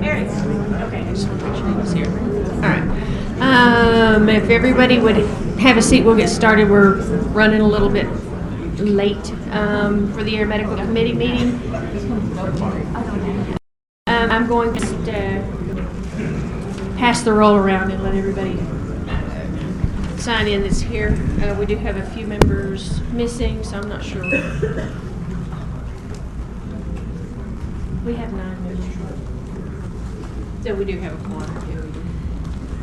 Eric. Okay, I just want to make sure he was here. All right. If everybody would have a seat, we'll get started. We're running a little bit late for the Air Medical Committee meeting. I'm going to pass the roll around and let everybody sign in that's here. We do have a few members missing, so I'm not sure. We have 9 members. So we do have a quorum.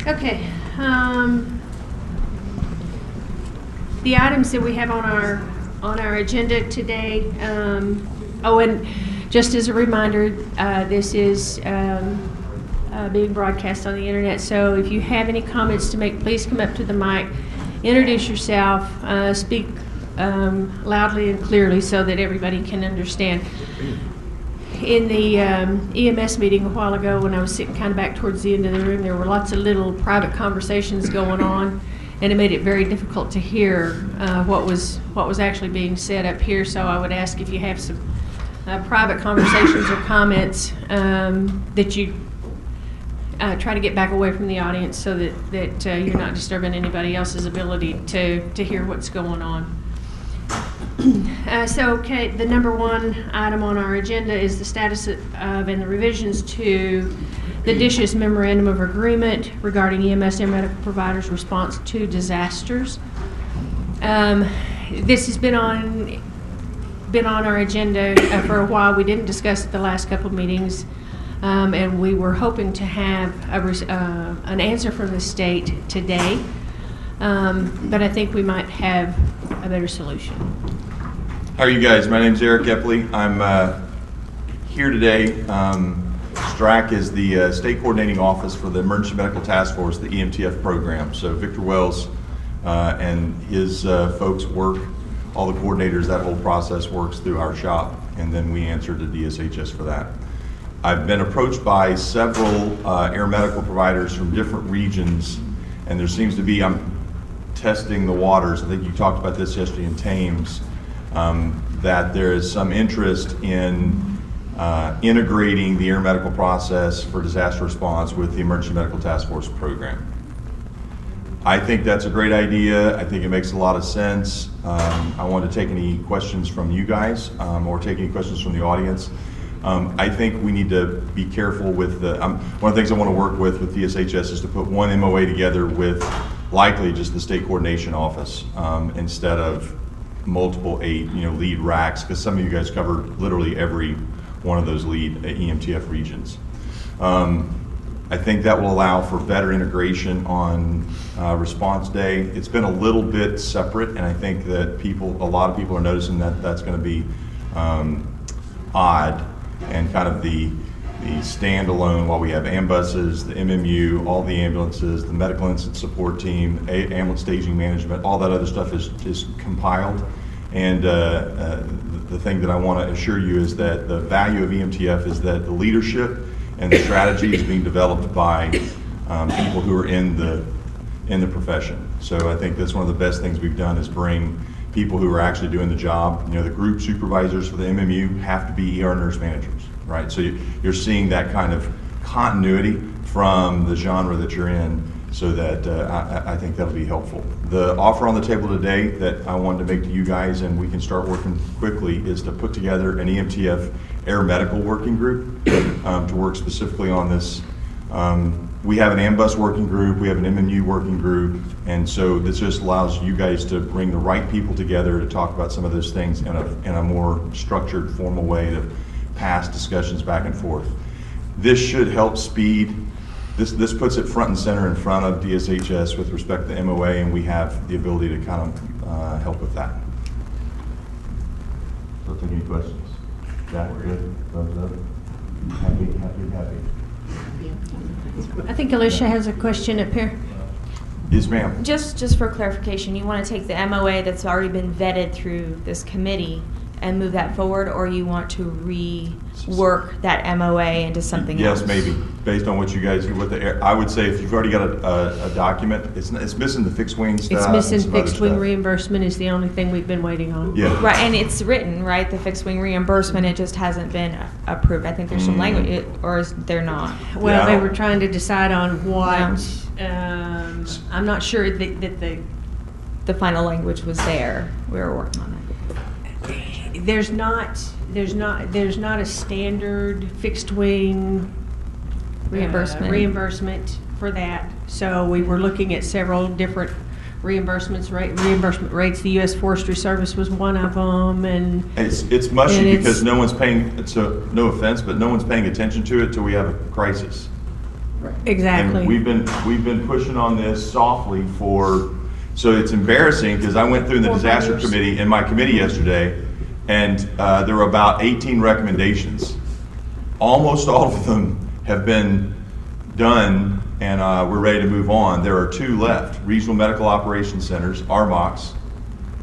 Okay. The items that we have on our agenda today. And just as a reminder, this is being broadcast on the internet. So if you have any comments to make, please come up to the mic, introduce yourself, speak loudly and clearly so that everybody can understand. In the EMS meeting a while ago, when I was sitting kind of back towards the end of the room, there were lots of little private conversations going on, and it made it very difficult to hear what was actually being said up here. So I would ask if you have some private conversations or comments that you try to get back away from the audience so that you're not disturbing anybody else's ability to hear what's going on. Okay, the number one item on our agenda is the status of and the revisions to the DSHS Memorandum of Agreement regarding EMS and medical providers' response to disasters. This has been on our agenda for a while. We didn't discuss it the last couple of meetings, and we were hoping to have an answer from the state today, but I think we might have a better solution. How are you guys? My name is Eric Epley. I'm here today. STRAC is the state coordinating office for the Emergency Medical Task Force, the EMTF program. So Victor Wells and his folks work, all the coordinators, that whole process works through our shop, and then we answer to DSHS for that. I've been approached by several air medical providers from different regions, and there seems to be, I'm testing the waters, I think you talked about this yesterday in Thames, that there is some interest in integrating the air medical process for disaster response with the Emergency Medical Task Force program. I think that's a great idea. I think it makes a lot of sense. I want to take any questions from you guys or take any questions from the audience. I think we need to be careful with one of the things I want to work with DSHS is to put one MOA together with likely just the state coordination office instead of multiple lead racks, because some of you guys cover literally every one of those lead EMTF regions. I think that will allow for better integration on response day. It's been a little bit separate, and I think that a lot of people are noticing that that's going to be odd and kind of the standalone, while we have ambuses, the MMU, all the ambulances, the medical incident support team, ambulance staging management, all that other stuff is compiled. And the thing that I want to assure you is that the value of EMTF is that the leadership and the strategy is being developed by people who are in the profession. So I think that's one of the best things we've done is bring people who are actually doing the job. The group supervisors for the MMU have to be ER nurse managers, right? So you're seeing that kind of continuity from the genre that you're in, so that I think that'll be helpful. The offer on the table today that I wanted to make to you guys, and we can start working quickly, is to put together an EMTF air medical working group to work specifically on this. We have an AMBUS working group, we have an MMU working group, and so this just allows you guys to bring the right people together to talk about some of those things in a more structured, formal way to pass discussions back and forth. This should help speed. This puts it front and center in front of DSHS with respect to the MOA, and we have the ability to kind of help with that. So take any questions. Jack, good? Thumbs up? Happy. I think Alicia has a question up here. Yes, ma'am. Just for clarification, you want to take the MOA that's already been vetted through this committee and move that forward, or you want to rework that MOA into something else? Yes, maybe, based on what you guys, I would say if you've already got a document, it's missing the fixed wing stuff. It's and missing some other fixed wing stuff. reimbursement is the only thing we've been waiting on. Yeah. Right, and it's written, right, the fixed wing reimbursement, it just hasn't been approved. I think there's some language, or is there not? Well, Yeah. they were trying to decide on what, I'm not sure that The final language was there. We were working on it. there's not a standard fixed wing reimbursement for that. So we were looking at several different reimbursement rates. The U.S. Forestry Service was one of them, and It's mushy And because it's- no one's paying, so, no offense, but no one's paying attention to it till we have a crisis. exactly. And we've been pushing on this softly so it's embarrassing because I went through the 4 or 5 disaster years. committee in my committee yesterday, and there were about 18 recommendations. Almost all of them have been done, and we're ready to move on. There are 2 left: Regional Medical Operations Centers, RMOCs,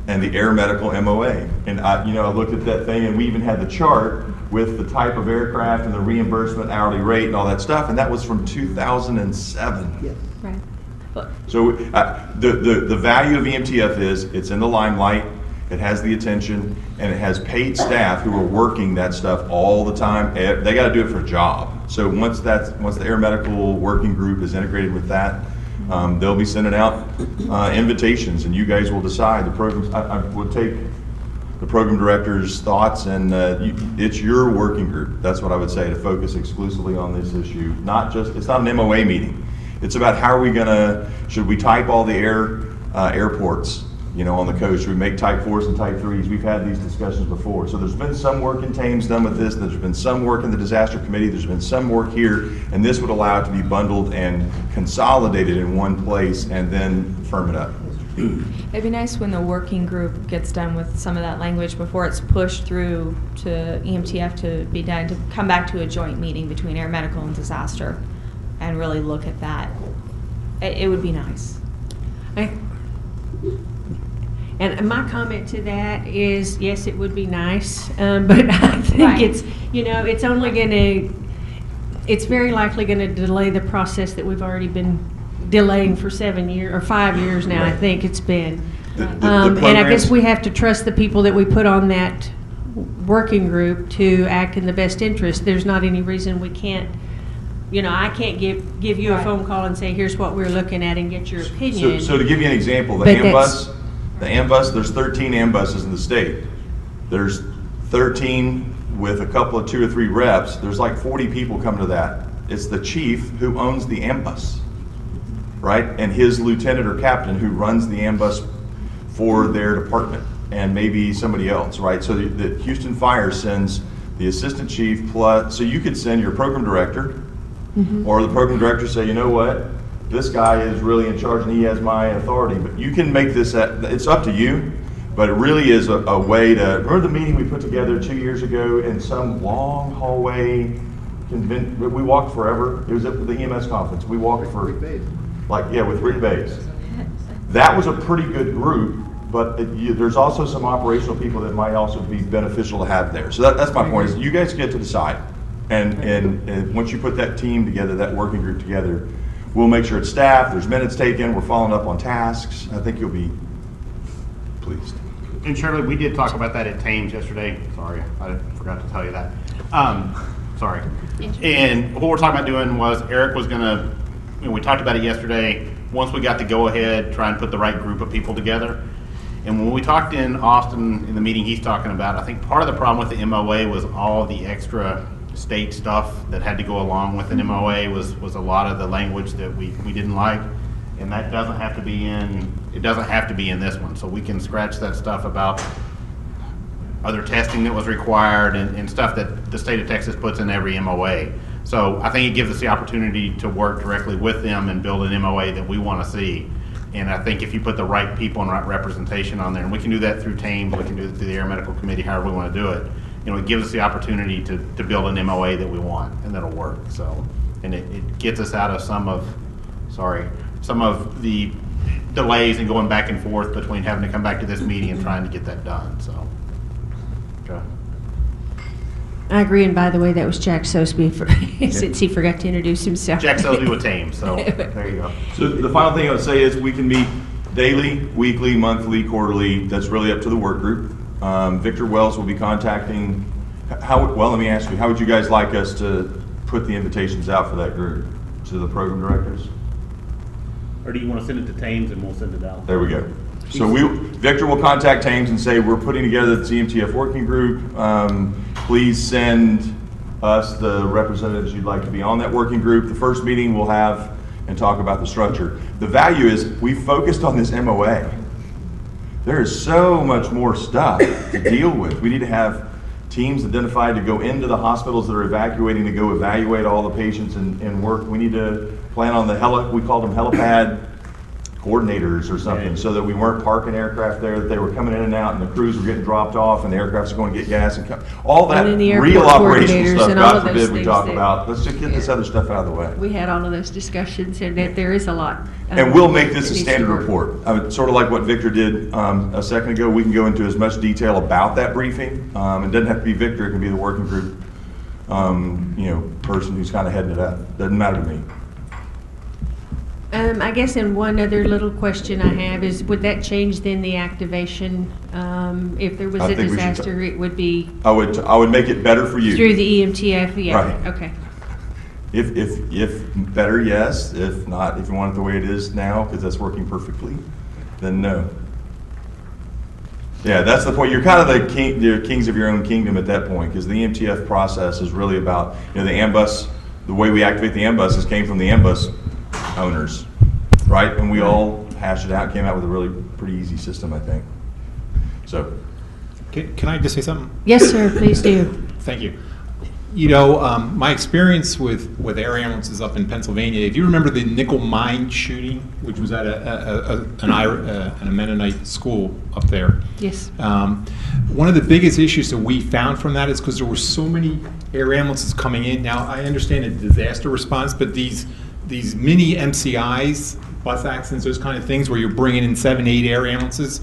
and the Air Medical MOA. And I looked at that thing, and we even had the chart with the type of aircraft and the reimbursement hourly rate and all that stuff, and that was from 2007. Right. But So the value of EMTF is it's in the limelight, it has the attention, and it has paid staff who are working that stuff all the time. They got to do it for a job. So once the Air Medical Working Group is integrated with that, they'll be sending out invitations, and you guys will decide the programs. I will take the program director's thoughts, and it's your working group. That's what I would say, to focus exclusively on this issue. It's not an MOA meeting. It's about how are we should we type all the airports, on the coast? Should we make type 4s and type 3s? We've had these discussions before. So there's been some work in Thames done with this. There's been some work in the disaster committee. There's been some work here, and this would allow it to be bundled and consolidated in one place and then firm it up. it'd be nice when the working group gets done with some of that language before it's pushed through to EMTF to be done, to come back to a joint meeting between air medical and disaster and really look at that. It would be nice. And my comment to that is, yes, it would be nice, but I think Right. it's very likely going to delay the process that we've already been delaying for 7 years or 5 years now. I Right. think it's been. The And I guess programs- we have to trust the people that we put on that working group to act in the best interest. There's not any reason we can't, I can't give you a Right. phone call and say, here's what we're looking at and get your opinion. So to give you an example, the But that's- Ambus, there's 13 Ambuses in the state. There's 13 with a couple of 2 or 3 reps. There's like 40 people come to that. It's the chief who owns the Ambus, right? And his lieutenant or captain who runs the Ambus for their department, and maybe somebody else, right? So the Houston Fire sends the assistant chief plus, so you could send your program director, or the program director say, you know what, this guy is really in charge and he has my authority. But you can make this, it's up to you, but it really is a way to, remember the meeting we put together 2 years ago in some long hallway, we walked forever. It was at the EMS conference. We walked for, with Rick Bays. That was a pretty good group, but there's also some operational people that might also be beneficial to have there. So that's my point, is you guys get to decide. And once you put that team together, that working group together, we'll make sure it's staffed, there's minutes taken, we're following up on tasks. I think you'll be pleased. And Shirley, we did talk about that at Thames yesterday. Sorry, I forgot to tell you that. Sorry. And what we're talking about doing was Eric was gonna, we talked about it yesterday, once we got the go-ahead, try and put the right group of people together. And when we talked in Austin, in the meeting he's talking about, I think part of the problem with the MOA was all the extra state stuff that had to go along with an MOA was a lot of the language that we didn't like. And that doesn't have to be in this one. So we can scratch that stuff about other testing that was required and stuff that the state of Texas puts in every MOA. So I think it gives us the opportunity to work directly with them and build an MOA that we want to see. And I think if you put the right people and right representation on there, and we can do that through Thames, we can do it through the Air Medical Committee, however we want to do it, it gives us the opportunity to build an MOA that we want and that'll work. So, and it gets us out of some of the delays and going back and forth between having to come back to this meeting and trying to get that done. So, I agree, and by the way, that was Jack Sosby, since he forgot to introduce himself. Jack Sosby with Thames, so there you go. So the final thing I would say is we can meet daily, weekly, monthly, quarterly. That's really up to the work group. Victor Wells will be contacting, let me ask you, how would you guys like us to put the invitations out for that group? To the program directors? Or do you want to send it to Thames and we'll send it out? There we go. So Victor will contact Thames and say, we're putting together the CMTF working group. Please send us the representatives you'd like to be on that working group. The first meeting we'll have and talk about the structure. The value is we focused on this MOA. There is so much more stuff to deal with. We need to have teams identified to go into the hospitals that are evacuating to go evaluate all the patients and work. We need to plan on we called them helipad coordinators or something, so that we weren't parking aircraft there, that they were coming in and out and the crews were getting dropped off and the aircrafts are going to get gas and all that then the real airport operational coordinators stuff, and all God of those forbid we things talk that- about. Let's just get this other stuff out of the way. We had all of those discussions, and that there is a lot. And we'll make this a that needs to standard work. report. I mean, sort of like what Victor did a second ago. We can go into as much detail about that briefing. It doesn't have to be Victor. It can be the working group, person who's kind of heading it up. Doesn't matter to me. I guess, and one other little question I have is, would that change then the activation? If there was I a think we should disaster, it would be I would make it better for you. through the EMTF? Yeah, Right. okay. If better, yes. If not, if you want it the way it is now, because that's working perfectly, then no. Yeah, that's the point. You're kind of the kings of your own kingdom at that point, because the EMTF process is really about, the AMBUS, the way we activate the AMBUSs came from the AMBUS owners, right? And we all hashed it out, came out with a really pretty easy system, I think. So, Can I just say something? Yes, sir, please do. Thank you. My experience with air ambulances up in Pennsylvania, if you remember the nickel mine shooting, which was at a Mennonite school up there. Yes. One of the biggest issues that we found from that is because there were so many air ambulances coming in. Now, I understand a disaster response, but these mini MCIs, bus accidents, those kind of things where you're bringing in 7, 8 air ambulances,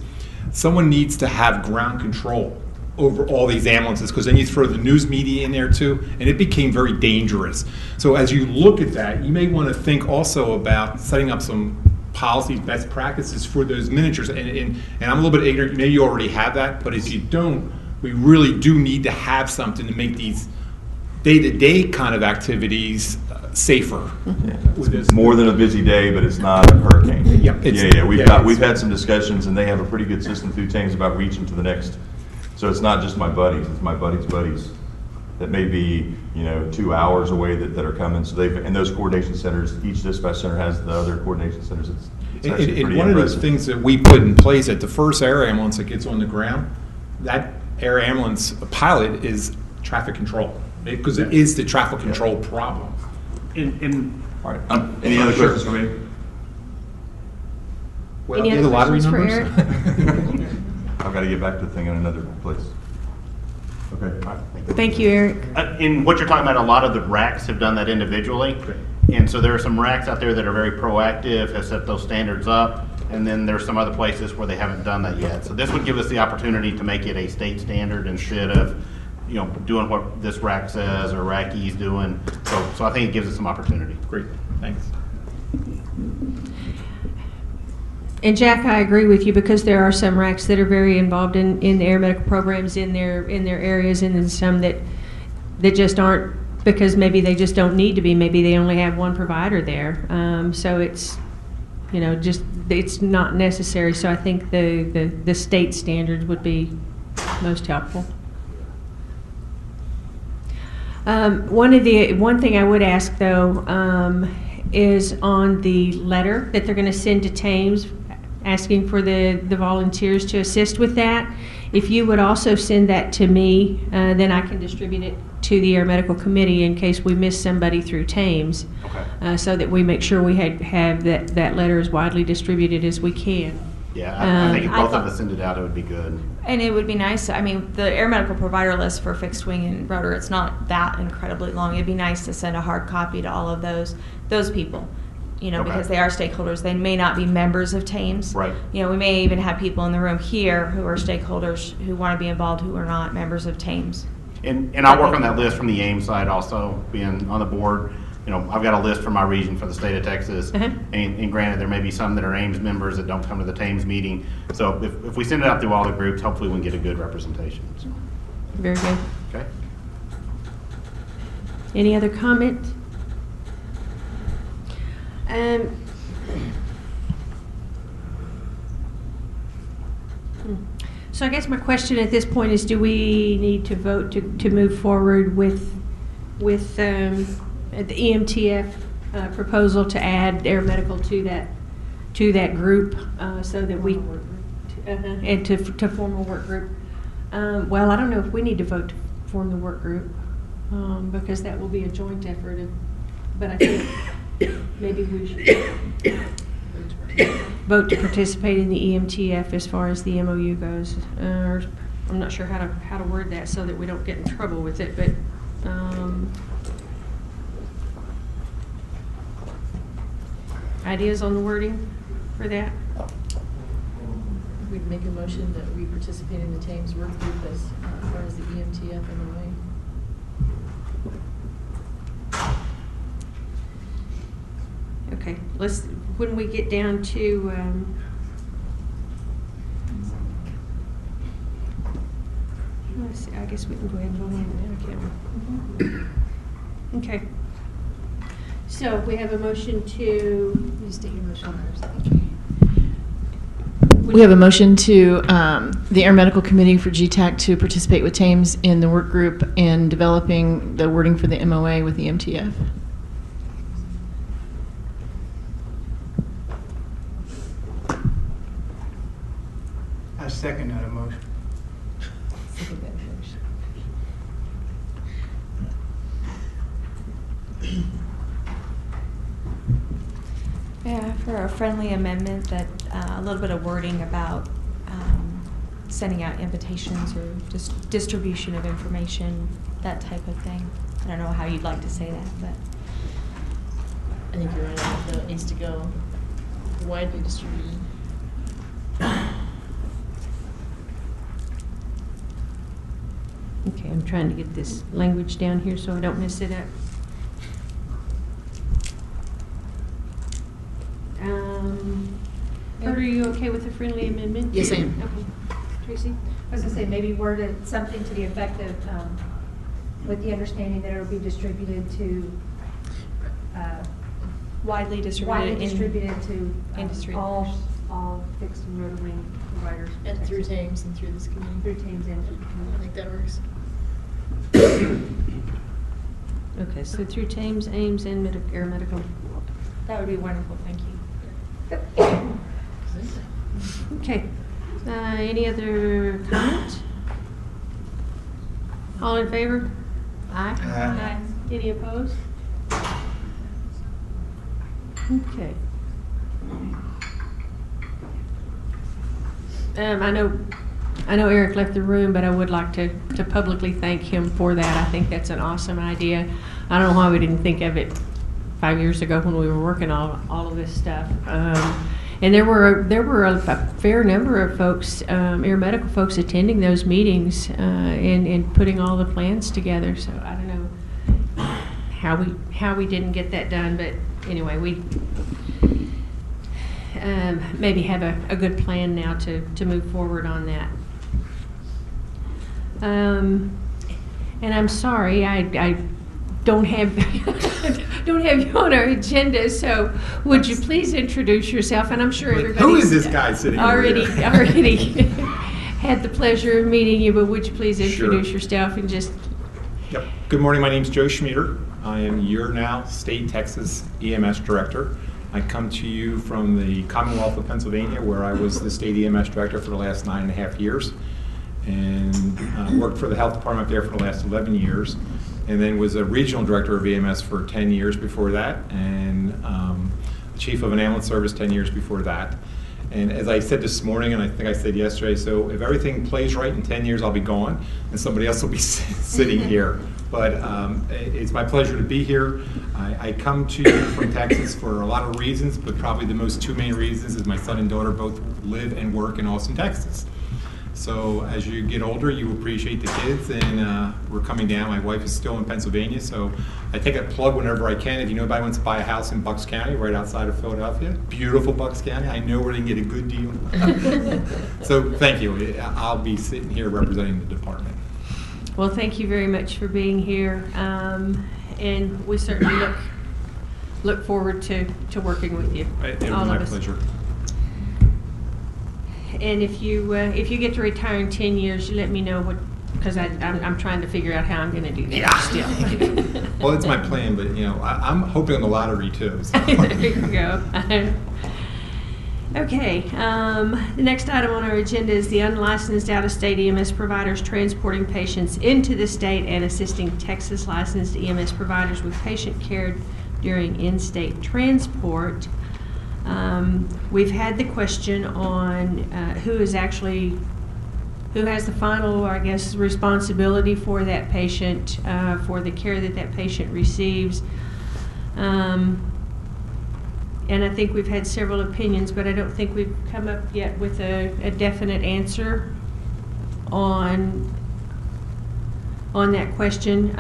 someone needs to have ground control over all these ambulances, because then you throw the news media in there too, and it became very dangerous. So as you look at that, you may want to think also about setting up some policies, best practices for those miniatures. And I'm a little bit ignorant, maybe you already have that, but if you don't, we really do need to have something to make these day-to-day kind of activities safer. With this. more than a busy day, but it's not a hurricane. Yeah, We've had some discussions, and they have a pretty good system through Thames about reaching to the next. So it's not just my buddies; it's my buddies' buddies that may be 2 hours away that are coming. So and those coordination centers, each dispatch center has the other coordination centers. It's actually pretty one of the impressive. things that we put in place at the first air ambulance that gets on the ground, that air ambulance pilot is traffic control, because it is the traffic control problem. All right. Any other questions for me? Well, Any the other lottery questions for numbers? I've got to get back to the thing in another place. Okay. All right, thank you. Thank you, Eric. And what you're talking about, a lot of the racks have done that individually. And so there are some racks out there that are very proactive, have set those standards up, and then there's some other places where they haven't done that yet. So this would give us the opportunity to make it a state standard instead of, doing what this rack says or Racky's doing. So I think it gives us some opportunity. Great, thanks. And Jack, I agree with you, because there are some RACs that are very involved in the air medical programs in their areas, and then some that just aren't, because maybe they just don't need to be. Maybe they only have one provider there. So it's it's not necessary. So I think the state standards would be most helpful. One thing I would ask though is on the letter that they're going to send to Thames, asking for the volunteers to assist with that. If you would also send that to me, then I can distribute it to the Air Medical Committee in case we miss somebody through Thames, Okay. so that we make sure we have that letter as widely distributed as we can. Yeah, I think if I both thought- of us send it out, it would be good. And it would be nice, the air medical provider list for fixed wing and rotor, it's not that incredibly long. It'd be nice to send a hard copy to all of those people, Okay. because they are stakeholders. They may not be members of Thames. Right. We may even have people in the room here who are stakeholders who want to be involved who are not members of Thames. And I'll work on that list from the AIM side also, being on the board. You know, I've got a list for my region for the state of Texas. And granted, there may be some that are AIMS members that don't come to the TAMES meeting. So if we send it out through all the groups, hopefully we can get a good representation. So, Very good. okay. Any other comment? So I guess my question at this point is, do we need to vote to move forward with the EMTF proposal to add air medical to that group, so that we and to form a work group? Well, I don't know if we need to vote to form the work group, because that will be a joint effort. But I think maybe we should vote to participate in the EMTF as far as the MOU goes. I'm not sure how to word that so that we don't get in trouble with it, but ideas on the wording for that? We'd make a motion that we participate in the TAMES work group as far as the EMTF MOA. Okay, when we get down to, let's see, I guess we can go ahead and vote on it now, can't we? Okay. So we have a motion to. You state your motion first. We have a motion to the Air Medical Committee for GTAC to participate with TAMES in the work group in developing the wording for the MOA with the MTF. I second that motion. Yeah, for a friendly amendment that a little bit of wording about sending out invitations or just distribution of information, that type of thing. I don't know how you'd like to say that, but I think you're right. I think it needs to go widely distributed. Okay, I'm trying to get this language down here so I don't mess it up. Bert, are you okay with the friendly amendment? Yes, I am. Okay. Tracy? I was going to say, maybe word it something to the effect of, with the understanding that it will be distributed to, widely distributed to industry all fixed and rotary providers. And through TAMES and through this committee. Through teams and through the I think that works. Okay, so through TAMES, AIMS, and Air Medical. That would be wonderful, thank you. Okay. Any other comments? All in favor? Aye. Aye. Any opposed? Okay. I know Eric left the room, but I would like to publicly thank him for that. I think that's an awesome idea. I don't know why we didn't think of it 5 years ago when we were working on all of this stuff. And there were a fair number of folks, air medical folks, attending those meetings and putting all the plans together. So I don't know how we didn't get that done, but anyway, we maybe have a good plan now to move forward on that. And I'm sorry, I don't have don't have you on our agenda. So would you please introduce yourself? And I'm sure everybody Who is this guy sitting over already here? had the pleasure of meeting you. But would you please introduce Sure. yourself and just. Yep. Good morning. My name's Joe Schmieder. I am your now State Texas EMS Director. I come to you from the Commonwealth of Pennsylvania, where I was the State EMS Director for the last 9.5 years, and worked for the Health Department there for the last 11 years, and then was a Regional Director of EMS for 10 years before that, and Chief of an Ambulance Service 10 years before that. And as I said this morning, and I think I said yesterday, so if everything plays right in 10 years, I'll be gone, and somebody else will be sitting here. But it's my pleasure to be here. I come to you from Texas for a lot of reasons, but probably the two main reasons is my son and daughter both live and work in Austin, Texas. So as you get older, you appreciate the kids, and we're coming down. My wife is still in Pennsylvania, so I take a plug whenever I can. If you know anybody wants to buy a house in Bucks County, right outside of Philadelphia, beautiful Bucks County, I know where they can get a good deal. So thank you. I'll be sitting here representing the department. Well, thank you very much for being here, and we certainly look forward to working with you. It was all my of us. pleasure. And if you get to retire in 10 years, you let me know what, because I'm trying to figure out how I'm going to do that still. Well, it's my plan, but I'm hoping on the lottery too. So. There you go. Okay, the next item on our agenda is the unlicensed out-of-state EMS providers transporting patients into the state and assisting Texas licensed EMS providers with patient care during in-state transport. We've had the question on who has the final, I guess, responsibility for that patient, for the care that patient receives. And I think we've had several opinions, but I don't think we've come up yet with a definite answer on that question.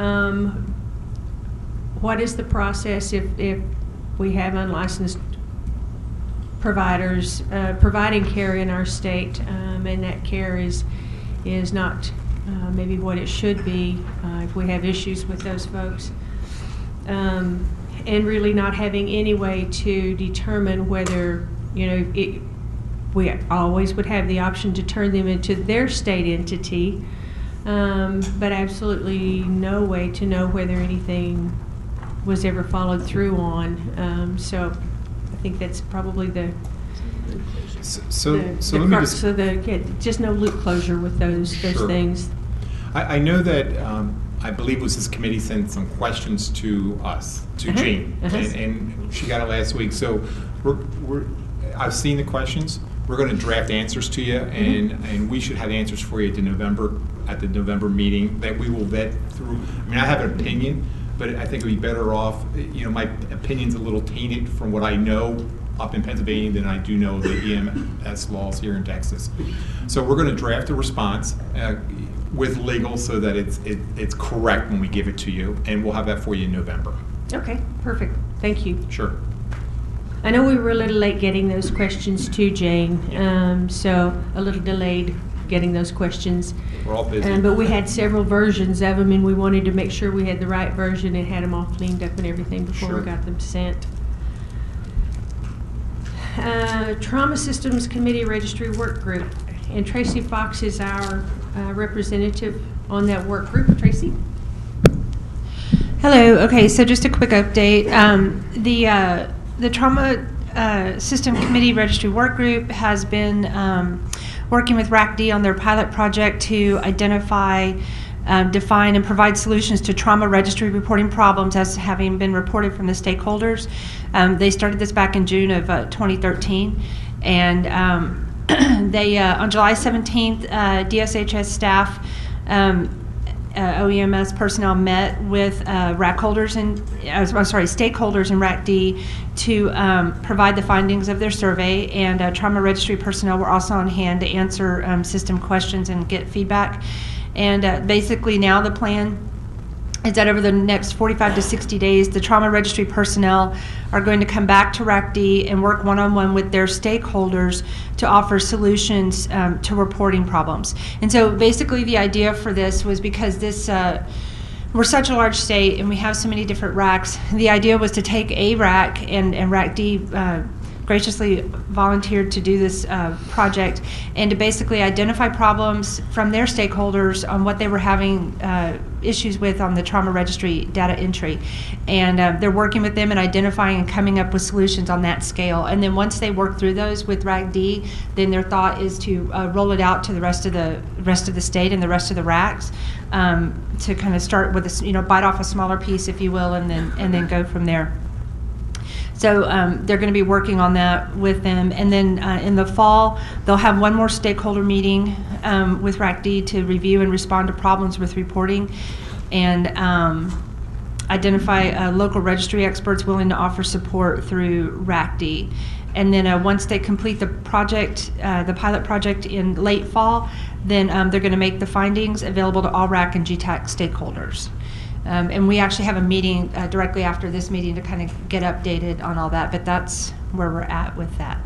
What is the process if we have unlicensed providers providing care in our state, and that care is not maybe what it should be, if we have issues with those folks, and really not having any way to determine whether, we always would have the option to turn them into their state entity, but absolutely no way to know whether anything was ever followed through on. So I think that's probably the crux of just no loop closure with those Sure. things. I know that I believe it was this committee sent some questions to us, to Jean, and she got it last week. So I've seen the questions. We're going to draft answers to you, and we should have answers for you at the November meeting that we will vet through. I mean, I have an opinion, but I think it would be better off. My opinion's a little tainted from what I know up in Pennsylvania than I do know the EMS laws here in Texas. So we're going to draft a response with legal so that it's correct when we give it to you, and we'll have that for you in November. Okay, perfect. Thank you. Sure. I know we were a little late getting those questions to Jane, so a little delayed getting those questions. We're all busy. But we had several versions of them, and we wanted to make sure we had the right version and had them all cleaned up and everything before we got them sent. Trauma Systems Committee Registry Work Group, and Tracy Fox is our representative on that work group. Tracy? Hello. Okay, so just a quick update. The Trauma System Committee Registry Work Group has been working with RACD on their pilot project to identify, define, and provide solutions to trauma registry reporting problems as having been reported from the stakeholders. They started this back in June of 2013, and they on July 17th, DSHS staff, OEMS personnel met with stakeholders in RACD to provide the findings of their survey, and trauma registry personnel were also on hand to answer system questions and get feedback. And basically now the plan is that over the next 45 to 60 days, the trauma registry personnel are going to come back to RACD and work one-on-one with their stakeholders to offer solutions to reporting problems. And so basically the idea for this was because we're such a large state and we have so many different RACs, the idea was to take a RAC, and RACD graciously volunteered to do this project, and to basically identify problems from their stakeholders on what they were having issues with on the trauma registry data entry. And they're working with them and identifying and coming up with solutions on that scale. And then once they work through those with RACD, then their thought is to roll it out to the rest of the state and the rest of the RACs, to kind of start with bite off a smaller piece, if you will, and then go from there. So they're going to be working on that with them. And then in the fall, they'll have one more stakeholder meeting with RACD to review and respond to problems with reporting. And identify local registry experts willing to offer support through RACD. And then once they complete the project, the pilot project in late fall, then they're going to make the findings available to all RAC and GTAC stakeholders. And we actually have a meeting directly after this meeting to kind of get updated on all that, but that's where we're at with that.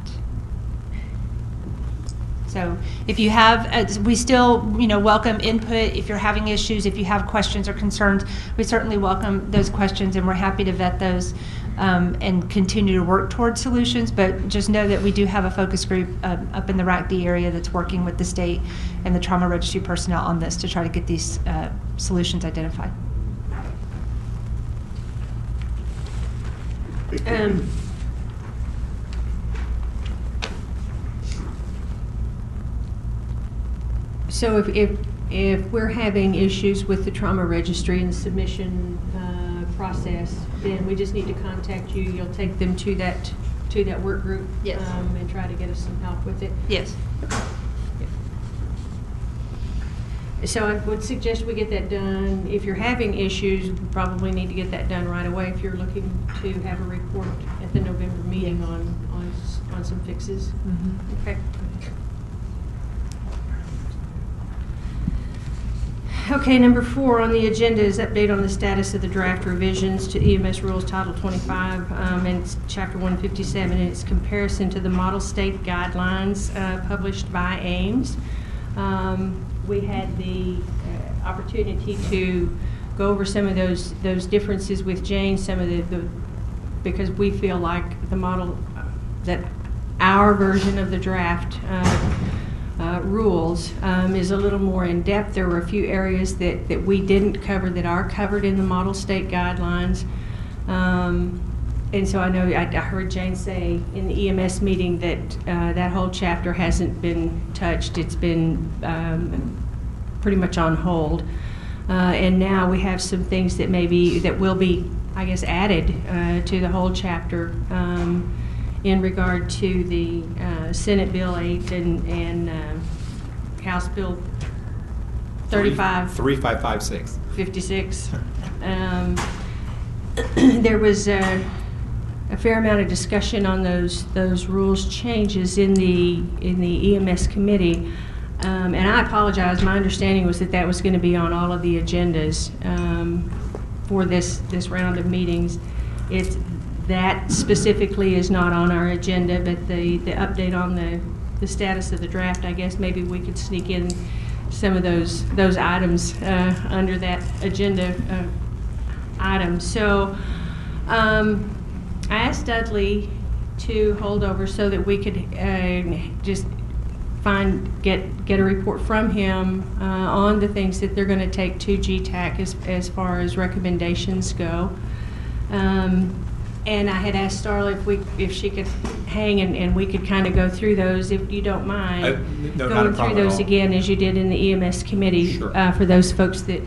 So if you have, we still, welcome input. If you're having issues, if you have questions or concerns, we certainly welcome those questions, and we're happy to vet those and continue to work towards solutions. But just know that we do have a focus group up in the RACD area that's working with the state and the trauma registry personnel on this to try to get these solutions identified. So if we're having issues with the trauma registry and the submission process, then we just need to contact you. You'll take them to that work group. Yes. And try to get us some help with it. Yes. So I would suggest we get that done. If you're having issues, we probably need to get that done right away if you're looking to have a report at the November meeting on some fixes. Mm-hmm. Okay. Okay, number 4 on the agenda is update on the status of the draft revisions to EMS Rules Title 25 and it's Chapter 157, and its comparison to the Model State Guidelines published by Ames. We had the opportunity to go over some of those differences with Jane, some of the because we feel like the model that our version of the draft rules is a little more in depth. There were a few areas that we didn't cover that are covered in the model state guidelines. And so I know I heard Jane say in the EMS meeting that that whole chapter hasn't been touched. It's been pretty much on hold. And now we have some things that will be, I guess, added to the whole chapter in regard to the Senate Bill 8 and House Bill 3556. 56. There was a fair amount of discussion on those rules changes in the EMS committee, and I apologize. My understanding was that was going to be on all of the agendas for this round of meetings. That specifically is not on our agenda, but the update on the status of the draft, I guess maybe we could sneak in some of those items under that agenda item. So I asked Dudley to hold over so that we could just get a report from him on the things that they're going to take to GTAC as far as recommendations go. And I had asked Starla if she could hang and we could kind of go through those, if you don't mind. No, not a going problem through at those all. again as you did in the EMS committee. Sure. For those folks that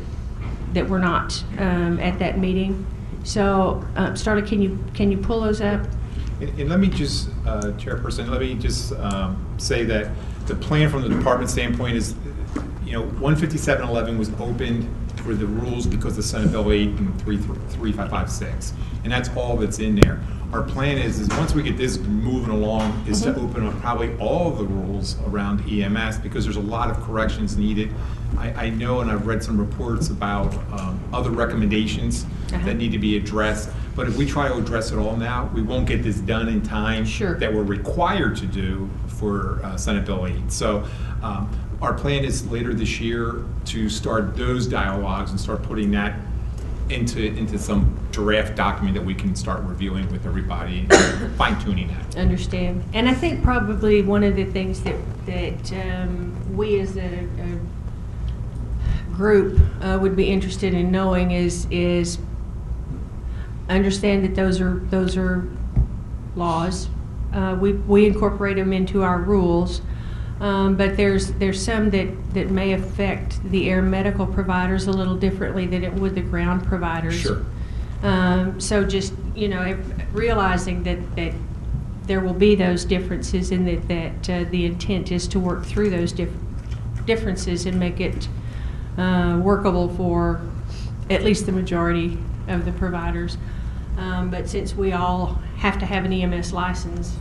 were not at that meeting. So Starla, can you pull those up? And let me just, Chairperson, let me just say that the plan from the department standpoint is, 15711 was opened for the rules because of Senate Bill 8 and 3556, and that's all that's in there. Our plan is once we get this moving along, is to open up probably all of the rules around EMS, because there's a lot of corrections needed. I know, and I've read some reports about other recommendations that need to be addressed, but if we try to address it all now, we won't get this done in time that we're required to do for Senate Bill 8. So our plan is later this year to start those dialogues and start putting that into some draft document that we can start reviewing with everybody and fine-tuning that. Understand. And I think probably one of the things that we as a group would be interested in knowing is understand that those are laws. We incorporate them into our rules. But there's some that may affect the air medical providers a little differently than it would the ground providers. Sure. So just realizing that there will be those differences, and that the intent is to work through those differences and make it workable for at least the majority of the providers. But since we all have to have an EMS license,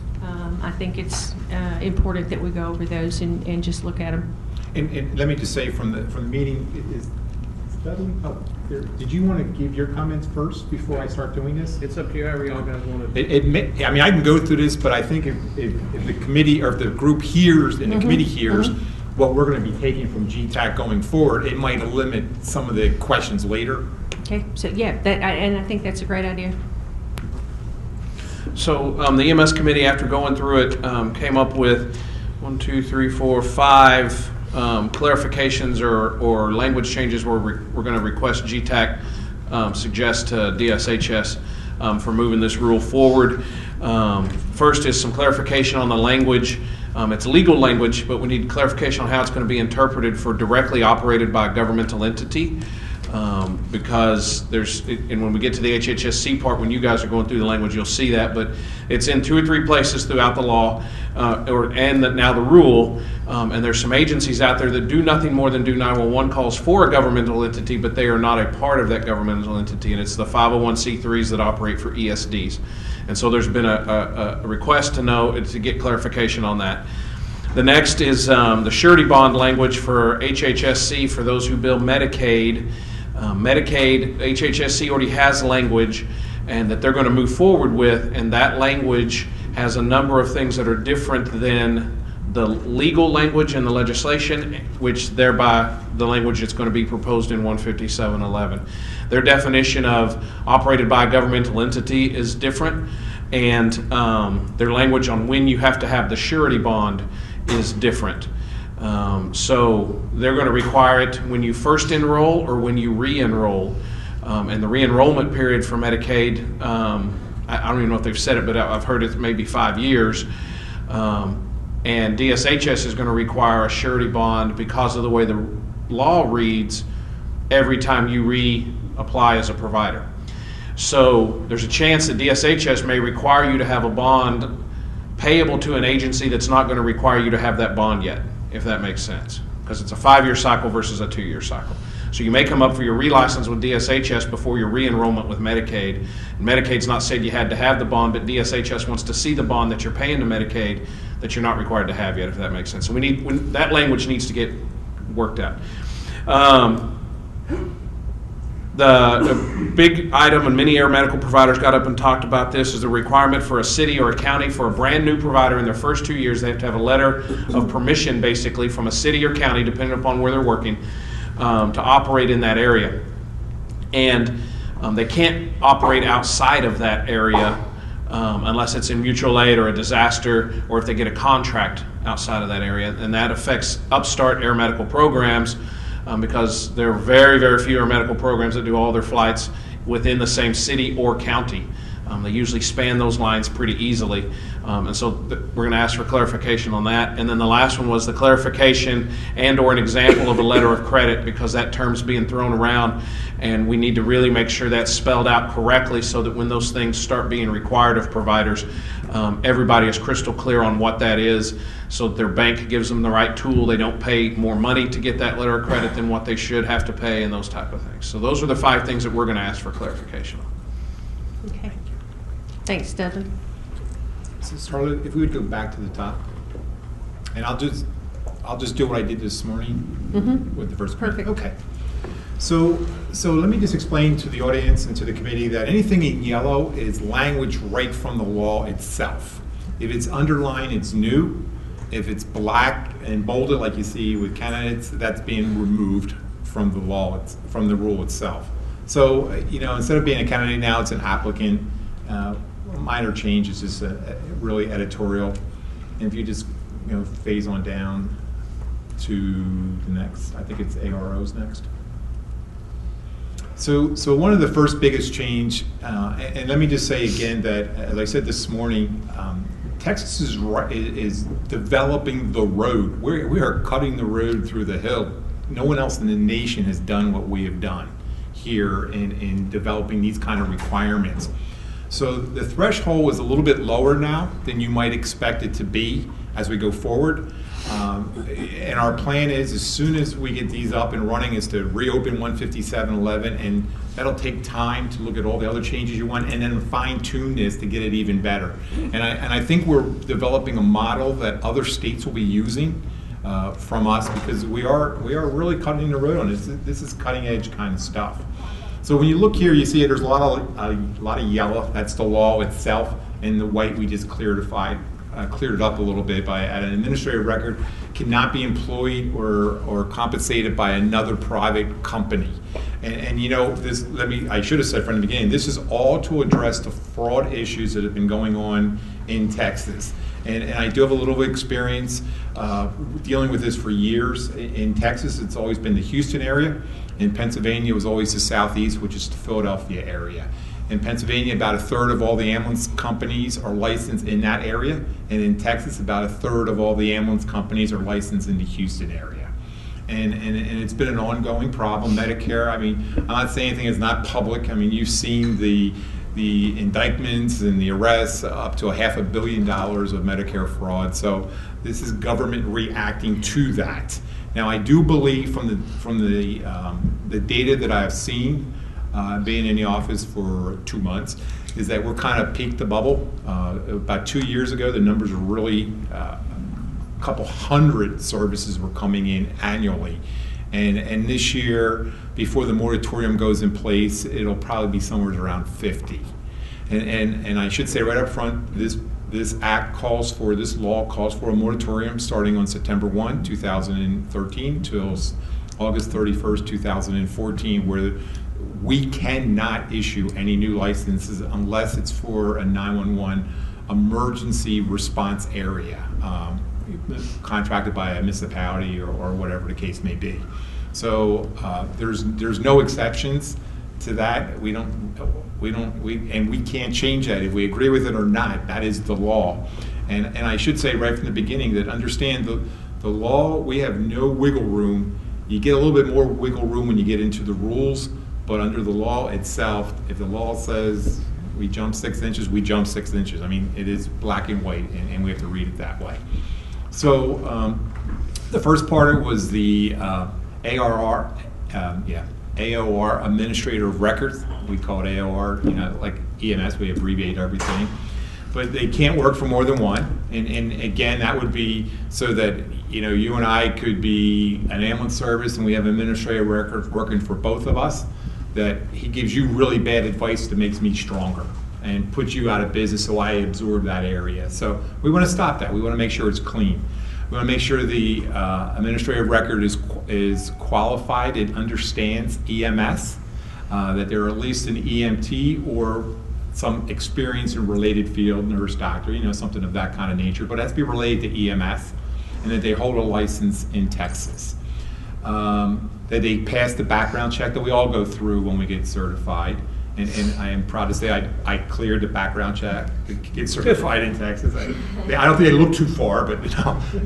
I think it's important that we go over those and just look at them. And let me just say from the meeting, is Dudley, did you want to give your comments first before I start doing this? It's up to you, however y'all guys want to. I mean, I can go through this, but I think if the committee or if the group hears and the committee hears what we're going to be taking from GTAC going forward, it might limit some of the questions later. Okay, so yeah, and I think that's a great idea. So the EMS committee, after going through it, came up with 5 clarifications or language changes we're going to request GTAC suggest to DSHS for moving this rule forward. First is some clarification on the language. It's legal language, but we need clarification on how it's going to be interpreted for directly operated by a governmental entity. Because and when we get to the HHSC part, when you guys are going through the language, you'll see that, but it's in 2 or 3 places throughout the law, and now the rule, and there's some agencies out there that do nothing more than do 911 calls for a governmental entity, but they are not a part of that governmental entity, and it's the 501c3s that operate for ESDs. And so there's been a request to get clarification on that. The next is the surety bond language for HHSC for those who bill Medicaid. Medicaid, HHSC already has language and that they're going to move forward with, and that language has a number of things that are different than the legal language in the legislation, which thereby the language that's going to be proposed in 15711. Their definition of operated by a governmental entity is different, and their language on when you have to have the surety bond is different. So they're going to require it when you first enroll or when you re-enroll. And the re-enrollment period for Medicaid, I don't even know if they've said it, but I've heard it maybe 5 years. And DSHS is going to require a surety bond because of the way the law reads every time you reapply as a provider. So there's a chance that DSHS may require you to have a bond payable to an agency that's not going to require you to have that bond yet, if that makes sense, because it's a 5-year cycle versus a 2-year cycle. So you may come up for your relicense with DSHS before your re-enrollment with Medicaid. And Medicaid's not said you had to have the bond, but DSHS wants to see the bond that you're paying to Medicaid that you're not required to have yet, if that makes sense. So that language needs to get worked out. The big item, and many air medical providers got up and talked about this, is the requirement for a city or a county for a brand new provider in their first 2 years. They have to have a letter of permission, basically, from a city or county, depending upon where they're working, to operate in that area. And they can't operate outside of that area unless it's in mutual aid or a disaster, or if they get a contract outside of that area. And that affects upstart air medical programs, because there are very, very few air medical programs that do all their flights within the same city or county. They usually span those lines pretty easily. And so we're going to ask for clarification on that. And then the last one was the clarification and or an example of a letter of credit, because that term's being thrown around, and we need to really make sure that's spelled out correctly so that when those things start being required of providers, everybody is crystal clear on what that is, so that their bank gives them the right tool. They don't pay more money to get that letter of credit than what they should have to pay, and those type of things. So those are the 5 things that we're going to ask for clarification on. Okay. Thanks, Dudley. So Starla, if we would go back to the top, and I'll just do what I did this morning with the first point. Perfect. Okay. So let me just explain to the audience and to the committee that anything in yellow is language right from the law itself. If it's underlined, it's new. If it's black and bolded, like you see with candidates, that's being removed from the law, from the rule itself. So, instead of being a candidate now, it's an applicant. Minor change is just really editorial. And if you just, phase on down to the next, I think it's AROs next. So one of the first biggest change, and let me just say again that, as I said this morning, Texas is developing the road. We are cutting the road through the hill. No one else in the nation has done what we have done here in developing these kind of requirements. So the threshold is a little bit lower now than you might expect it to be as we go forward. And our plan is, as soon as we get these up and running, is to reopen 15711 and That'll take time to look at all the other changes you want and then fine tune this to get it even better. And I think we're developing a model that other states will be using from us, because we are really cutting the road on this. This is cutting edge kind of stuff. So when you look here, you see there's a lot of yellow. That's the law itself, and the white we just cleared it up a little bit by an administrative record cannot be employed or compensated by another private company. And you know, I should have said from the beginning, this is all to address the fraud issues that have been going on in Texas. And I do have a little bit of experience dealing with this for years. In Texas, it's always been the Houston area. In Pennsylvania, it was always the Southeast, which is the Philadelphia area. In Pennsylvania, about a third of all the ambulance companies are licensed in that area. And in Texas, about a third of all the ambulance companies are licensed in the Houston area. And it's been an ongoing problem. Medicare, I mean, I'm not saying anything is not public. I mean, you've seen the indictments and the arrests up to $500 million of Medicare fraud. So this is government reacting to that. Now, I do believe from the data that I've seen, being in the office for 2 months, is that we're kind of peaked the bubble. About 2 years ago, the numbers were really a couple hundred services were coming in annually. And this year, before the moratorium goes in place, it'll probably be somewhere around 50. And I should say right up front, this law calls for a moratorium starting on September 1, 2013 till August 31st, 2014, where we cannot issue any new licenses unless it's for a 911 emergency response area, contracted by a municipality or whatever the case may be. So there's no exceptions to that. And we can't change that if we agree with it or not. That is the law. And I should say right from the beginning that understand the law, we have no wiggle room. You get a little bit more wiggle room when you get into the rules, but under the law itself, if the law says we jump 6 inches, we jump 6 inches. I mean, it is black and white, and we have to read it that way. So the first part was the AOR Administrator of Records. We call it AOR, you know, like EMS, we abbreviate everything. But they can't work for more than one. And again, that would be so that, you know, you and I could be an ambulance service and we have an administrative record working for both of us, that he gives you really bad advice that makes me stronger and puts you out of business, so I absorb that area. So we want to stop that. We want to make sure it's clean. We want to make sure the administrative record is qualified and understands EMS, that they're at least an EMT or some experience in related field, nurse, doctor, you know, something of that kind of nature, but it has to be related to EMS, and that they hold a license in Texas. That they pass the background check that we all go through when we get certified. And I am proud to say I cleared the background check to get certified in Texas. I don't think I looked too far, but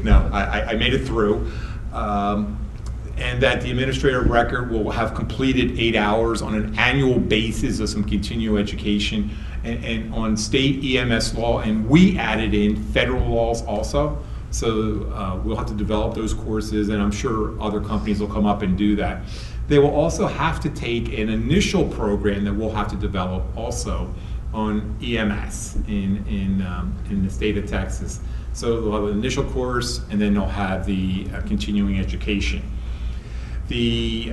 no, I made it through. And that the administrative record will have completed 8 hours on an annual basis of some continuing education and on state EMS law, and we added in federal laws also. So we'll have to develop those courses, and I'm sure other companies will come up and do that. They will also have to take an initial program that we'll have to develop also on EMS in the state of Texas. So they'll have an initial course, and then they'll have the continuing education. The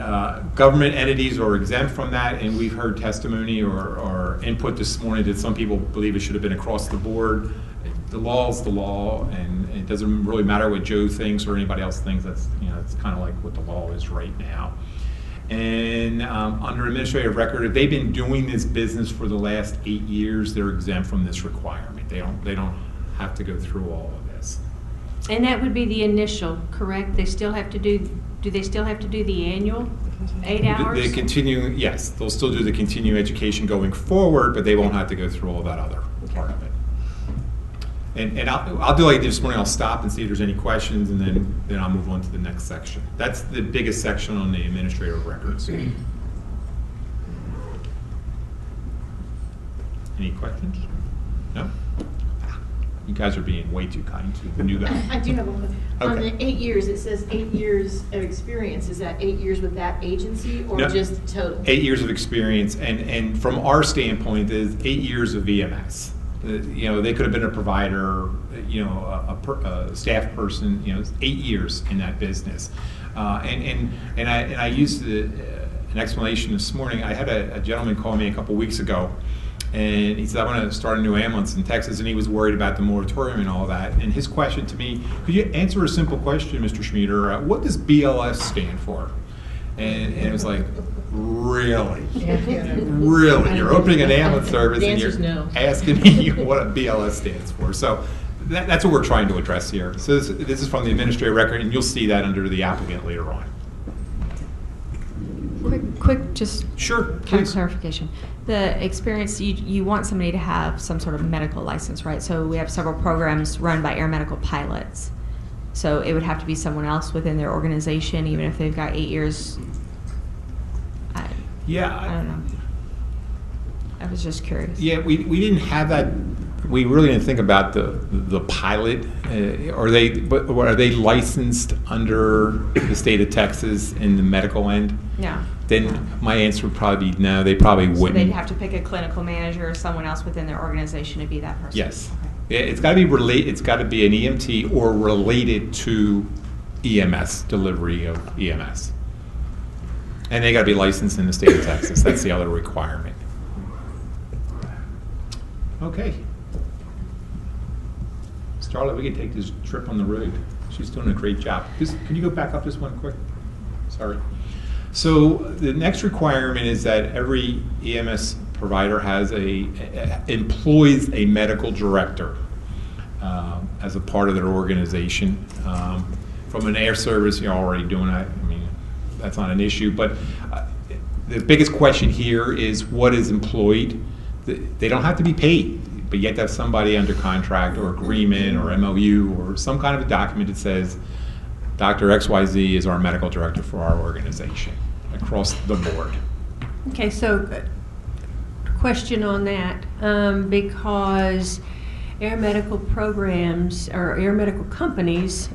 government entities are exempt from that, and we've heard testimony or input this morning that some people believe it should have been across the board. The law is the law, and it doesn't really matter what Joe thinks or anybody else thinks. That's, you know, it's kind of like what the law is right now. And under administrative record, if they've been doing this business for the last 8 years, they're exempt from this requirement. They don't have to go through all of this. And that would be the initial, correct? They still have to do they still have to do the annual 8 hours? The continuing, yes, they'll still do the continuing education going forward, but they won't have to go through all that other part of it. And I'll do like this morning. I'll stop and see if there's any questions, and then I'll move on to the next section. That's the biggest section on the administrative records. Any questions? No? You guys are being way too kind to the new guy. I do have one. On Okay. the 8 years, it says 8 years of experience. Is that 8 years with that agency or No. just total? 8 years of experience, and from our standpoint, is 8 years of EMS. They could have been a provider, a staff person, 8 years in that business. And I used an explanation this morning. I had a gentleman call me a couple weeks ago, and he said, I want to start a new ambulance in Texas, and he was worried about the moratorium and all that. And his question to me, could you answer a simple question, Mr. Schmieder? What does BLS stand for? And it was like, really? Really? You're opening an ambulance service and you're asking me what a BLS stands for. So that's what we're trying to address here. So this is from the administrative record, and you'll see that under the applicant later on. Quick, just Sure, kind of please. clarification. The experience, you want somebody to have some sort of medical license, right? So we have several programs run by air medical pilots. So it would have to be someone else within their organization, even if they've got 8 years. I don't know. I was just curious. Yeah, we didn't have that. We really didn't think about the pilot. Are they licensed under the state of Texas in the medical end? No. Then my answer would probably be no. They probably So wouldn't. they'd have to pick a clinical manager or someone else within their organization to be that person. Yes. Okay. Yeah, it's got to be related. It's got to be an EMT or related to EMS, delivery of EMS. And they got to be licensed in the state of Texas. That's the other requirement. Okay. Starlet, we can take this trip on the road. She's doing a great job. Can you go back up just one quick? Sorry. So the next requirement is that every EMS provider employs a medical director as a part of their organization. From an air service, you're already doing that. I mean, that's not an issue. But the biggest question here is what is employed. They don't have to be paid, but you have to have somebody under contract or agreement or MOU or some kind of a document that says Dr. XYZ is our medical director for our organization across the board. Okay, so question on that, because air medical programs or air medical companies,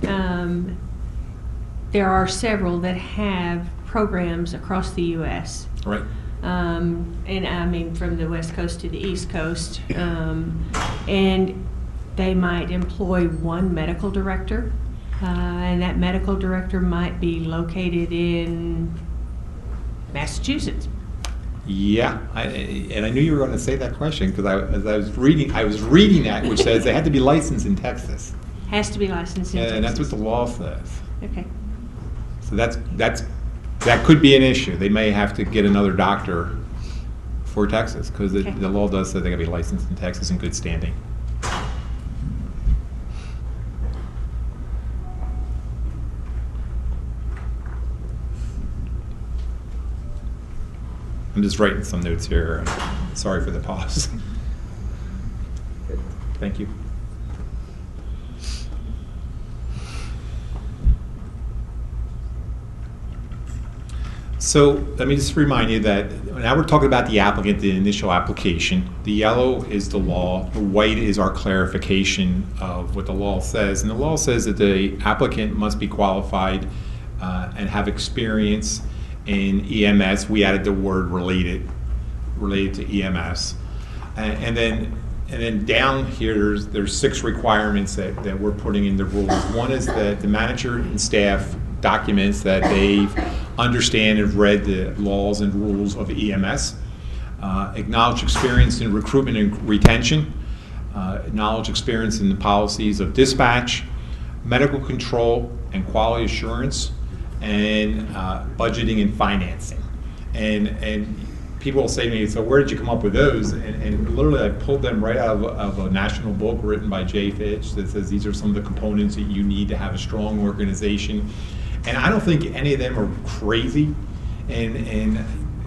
there are several that have programs across the U.S. Right. And I mean from the West Coast to the East Coast, and they might employ one medical director, and that medical director might be located in Massachusetts. Yeah, and I knew you were going to say that question because as I was reading that, which says they had to be licensed in Texas. Has to be licensed in Texas. And that's what the law says. Okay. So that could be an issue. They may have to get another doctor for Texas because Okay. the law does say they got to be licensed in Texas in good standing. I'm just writing some notes here. Sorry for the pause. Thank you. So let me just remind you that now we're talking about the applicant, the initial application. The yellow is the law. The white is our clarification of what the law says. And the law says that the applicant must be qualified and have experience in EMS. We added the word related to EMS. And then down here, there's 6 requirements that we're putting in the rules. One is that the manager and staff documents that they understand and read the laws and rules of EMS. Acknowledge experience in recruitment and retention. Acknowledge experience in the policies of dispatch, medical control and quality assurance, and budgeting and financing. And people will say to me, so where did you come up with those? And literally I pulled them right out of a national book written by Jay Fitch that says these are some of the components that you need to have a strong organization. And I don't think any of them are crazy. And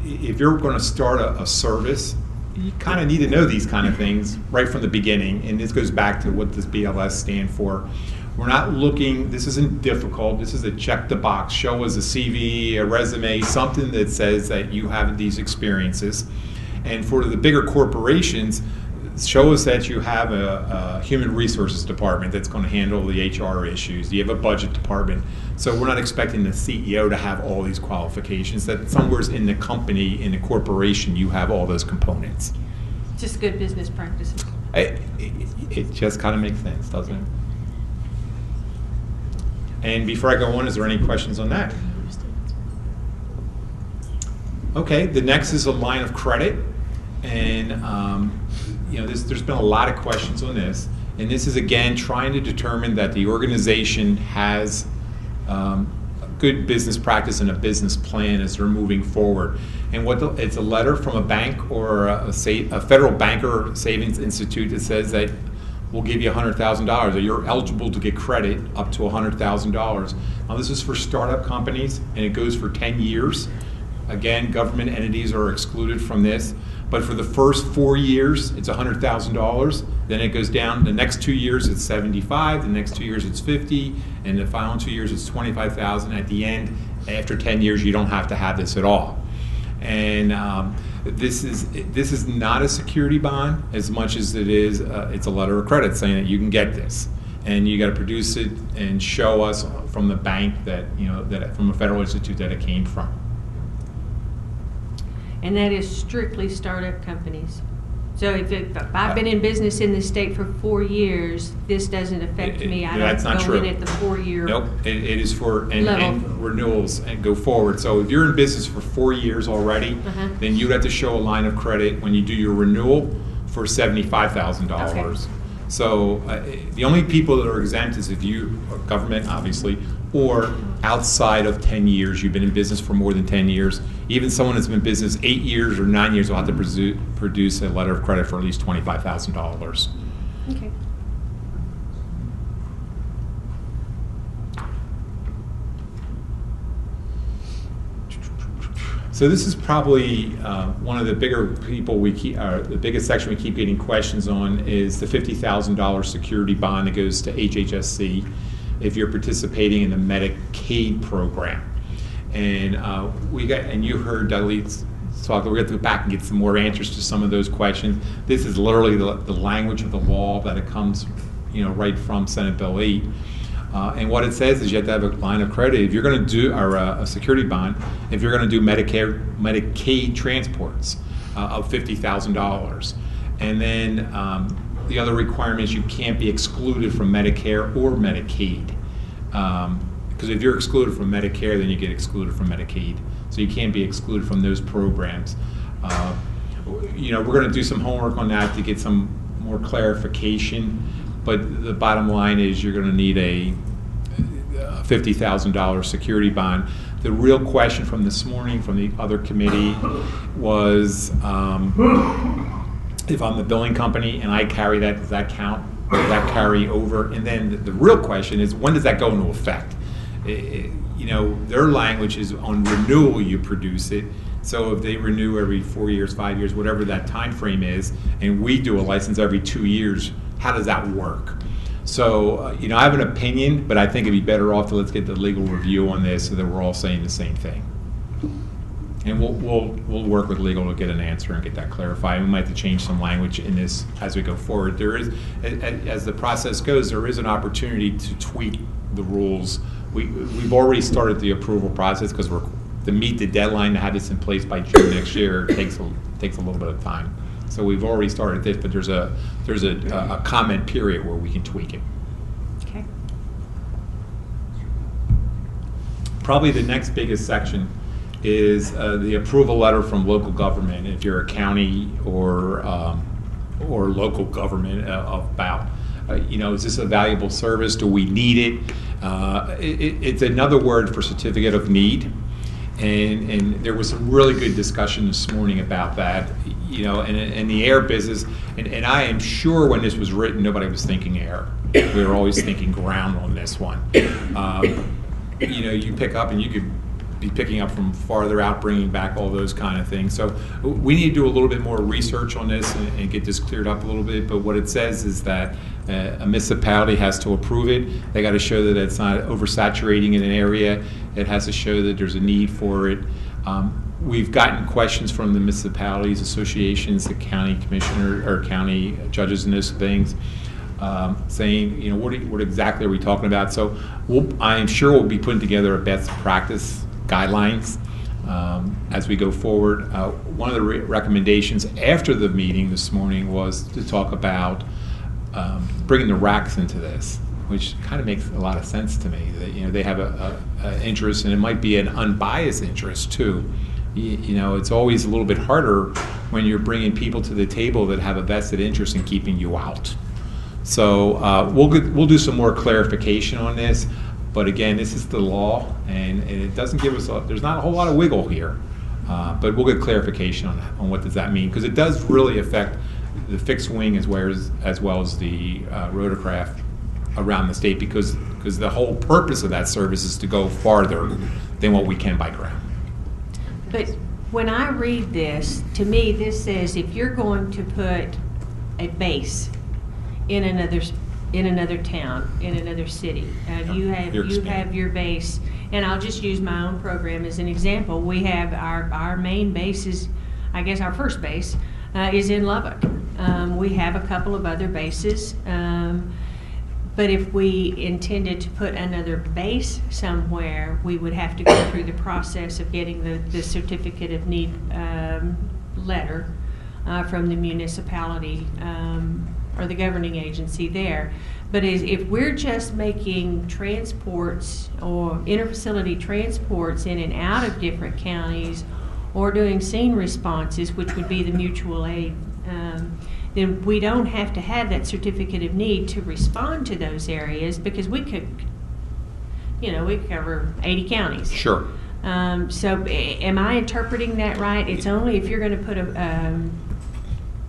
if you're going to start a service, you kind of need to know these kind of things right from the beginning. And this goes back to what does BLS stand for. We're not looking, this isn't difficult, this is a check the box, show us a CV, a resume, something that says that you have these experiences. And for the bigger corporations, show us that you have a human resources department that's going to handle the HR issues. You have a budget department. So we're not expecting the CEO to have all these qualifications, that somewhere in the company, in the corporation, you have all those components. Just good business practices. It just kind of makes sense, doesn't it? And before I go on, is there any questions on that? Okay, the next is a line of credit. And there's been a lot of questions on this. And this is, again, trying to determine that the organization has a good business practice and a business plan as they're moving forward. And it's a letter from a bank or a federal banker savings institute that says that we'll give you $100,000, or you're eligible to get credit up to $100,000. Now, this is for startup companies, and it goes for 10 years. Again, government entities are excluded from this. But for the first 4 years, it's $100,000. Then it goes down. The next 2 years, it's 75. The next 2 years, it's 50. And the final 2 years, it's 25,000. At the end, after 10 years, you don't have to have this at all. And this is not a security bond as much as it is. It's a letter of credit saying that you can get this, and you got to produce it and show us from the bank that from a federal institute that it came from. And that is strictly startup companies. So if I've been in business in the state for 4 years, this doesn't affect me. I That's don't not go true. in at the 4-year. Nope, it is for level. and renewals and go forward. So if you're in business for 4 years already, then you have to show a line of credit when you do your renewal for $75,000. Okay. So the only people that are exempt is if you are government, obviously, or outside of 10 years, you've been in business for more than 10 years. Even someone that's been in business 8 years or 9 years will have to produce a letter of credit for at least $25,000. Okay. So this is probably one of the bigger people the biggest section we keep getting questions on is the $50,000 security bond that goes to HHSC if you're participating in the Medicaid program. And you heard Dudley talk. We're going to go back and get some more answers to some of those questions. This is literally the language of the law that it comes, right from Senate Bill 8. And what it says is you have to have a line of credit if you're going to do a security bond. If you're going to do Medicaid transports of $50,000, and then the other requirement is you can't be excluded from Medicare or Medicaid. Because if you're excluded from Medicare, then you get excluded from Medicaid. So you can't be excluded from those programs. We're going to do some homework on that to get some more clarification. But the bottom line is you're going to need a $50,000 security bond. The real question from this morning from the other committee was if I'm the billing company and I carry that, does that count? Does that carry over? And then the real question is, when does that go into effect? Their language is on renewal, you produce it. So if they renew every 4 years, 5 years, whatever that time frame is, and we do a license every 2 years, how does that work? So, I have an opinion, but I think it'd be better off to let's get the legal review on this so that we're all saying the same thing. And we'll work with legal to get an answer and get that clarified. We might have to change some language in this as we go forward. There is, as the process goes, there is an opportunity to tweak the rules. We've already started the approval process because to meet the deadline to have this in place by June next year takes a little bit of time. So we've already started this, but there's a comment period where we can tweak it. Okay. Probably the next biggest section is the approval letter from local government. If you're a county or local government, about is this a valuable service? Do we need it? It's another word for certificate of need. And there was some really good discussion this morning about that, and the air business. And I am sure when this was written, nobody was thinking air. We were always thinking ground on this one. You pick up and you could be picking up from farther out, bringing back all those kind of things. So we need to do a little bit more research on this and get this cleared up a little bit. But what it says is that a municipality has to approve it. They got to show that it's not oversaturating in an area. It has to show that there's a need for it. we've gotten questions from the municipalities, associations, the county commissioner, or county judges and those things, saying, you know, what exactly are we talking about? So I am sure we'll be putting together a best practice guidelines as we go forward. One of the recommendations after the meeting this morning was to talk about bringing the RACs into this, which kind of makes a lot of sense to me. That, you know, they have a interest, and it might be an unbiased interest too. You know, it's always a little bit harder when you're bringing people to the table that have a vested interest in keeping you out. So we'll do some more clarification on this. But again, this is the law, and it doesn't give us there's not a whole lot of wiggle here. But we'll get clarification on that, on what does that mean, because it does really affect the fixed wing as well as the rotorcraft around the state, because the whole purpose of that service is to go farther than what we can by ground. But when I read this, to me, this says if you're going to put a base in another town, in another city, you have your base, and I'll just use my own program as an example. We have our main base is, I guess our first base is in Lubbock. We have a couple of other bases. But if we intended to put another base somewhere, we would have to go through the process of getting the certificate of need letter from the municipality or the governing agency there. But if we're just making transports or interfacility transports in and out of different counties, or doing scene responses, which would be the mutual aid, then we don't have to have that certificate of need to respond to those areas, because we could cover 80 counties. Sure. So am I interpreting that right? It's only if you're going to put a...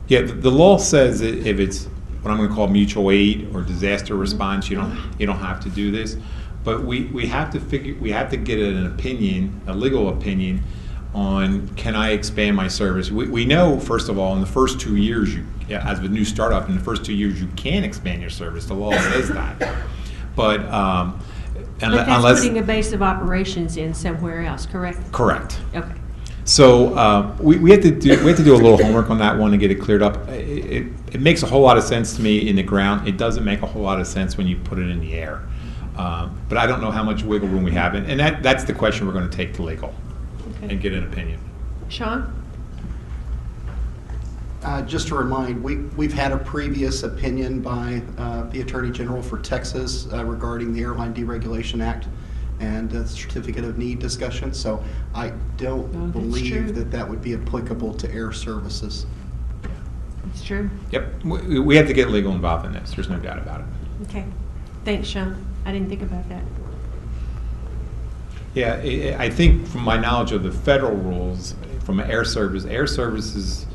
Yeah, the law says that if it's what I'm going to call mutual aid or disaster response, you don't have to do this. But we have to get an opinion, a legal opinion, on can I expand my service. We know, first of all, in the first 2 years, as a new startup, in the first 2 years, you can expand your service. The law says that. But that's unless putting a base of operations in somewhere else, correct? Correct. Okay. So we have to do a little homework on that one to get it cleared up. It makes a whole lot of sense to me in the ground. It doesn't make a whole lot of sense when you put it in the air. But I don't know how much wiggle room we have, and that's the question we're going to take to legal and get an opinion. Sean? Just to remind, we've had a previous opinion by the Attorney General for Texas regarding the Airline Deregulation Act and the Certificate of Need discussion, so I don't believe that would be applicable to air services. That's true. Yep, we have to get legal involved in this. There's no doubt about it. Okay. Thanks, Sean. I didn't think about that. Yeah, I think from my knowledge of the federal rules, from air service is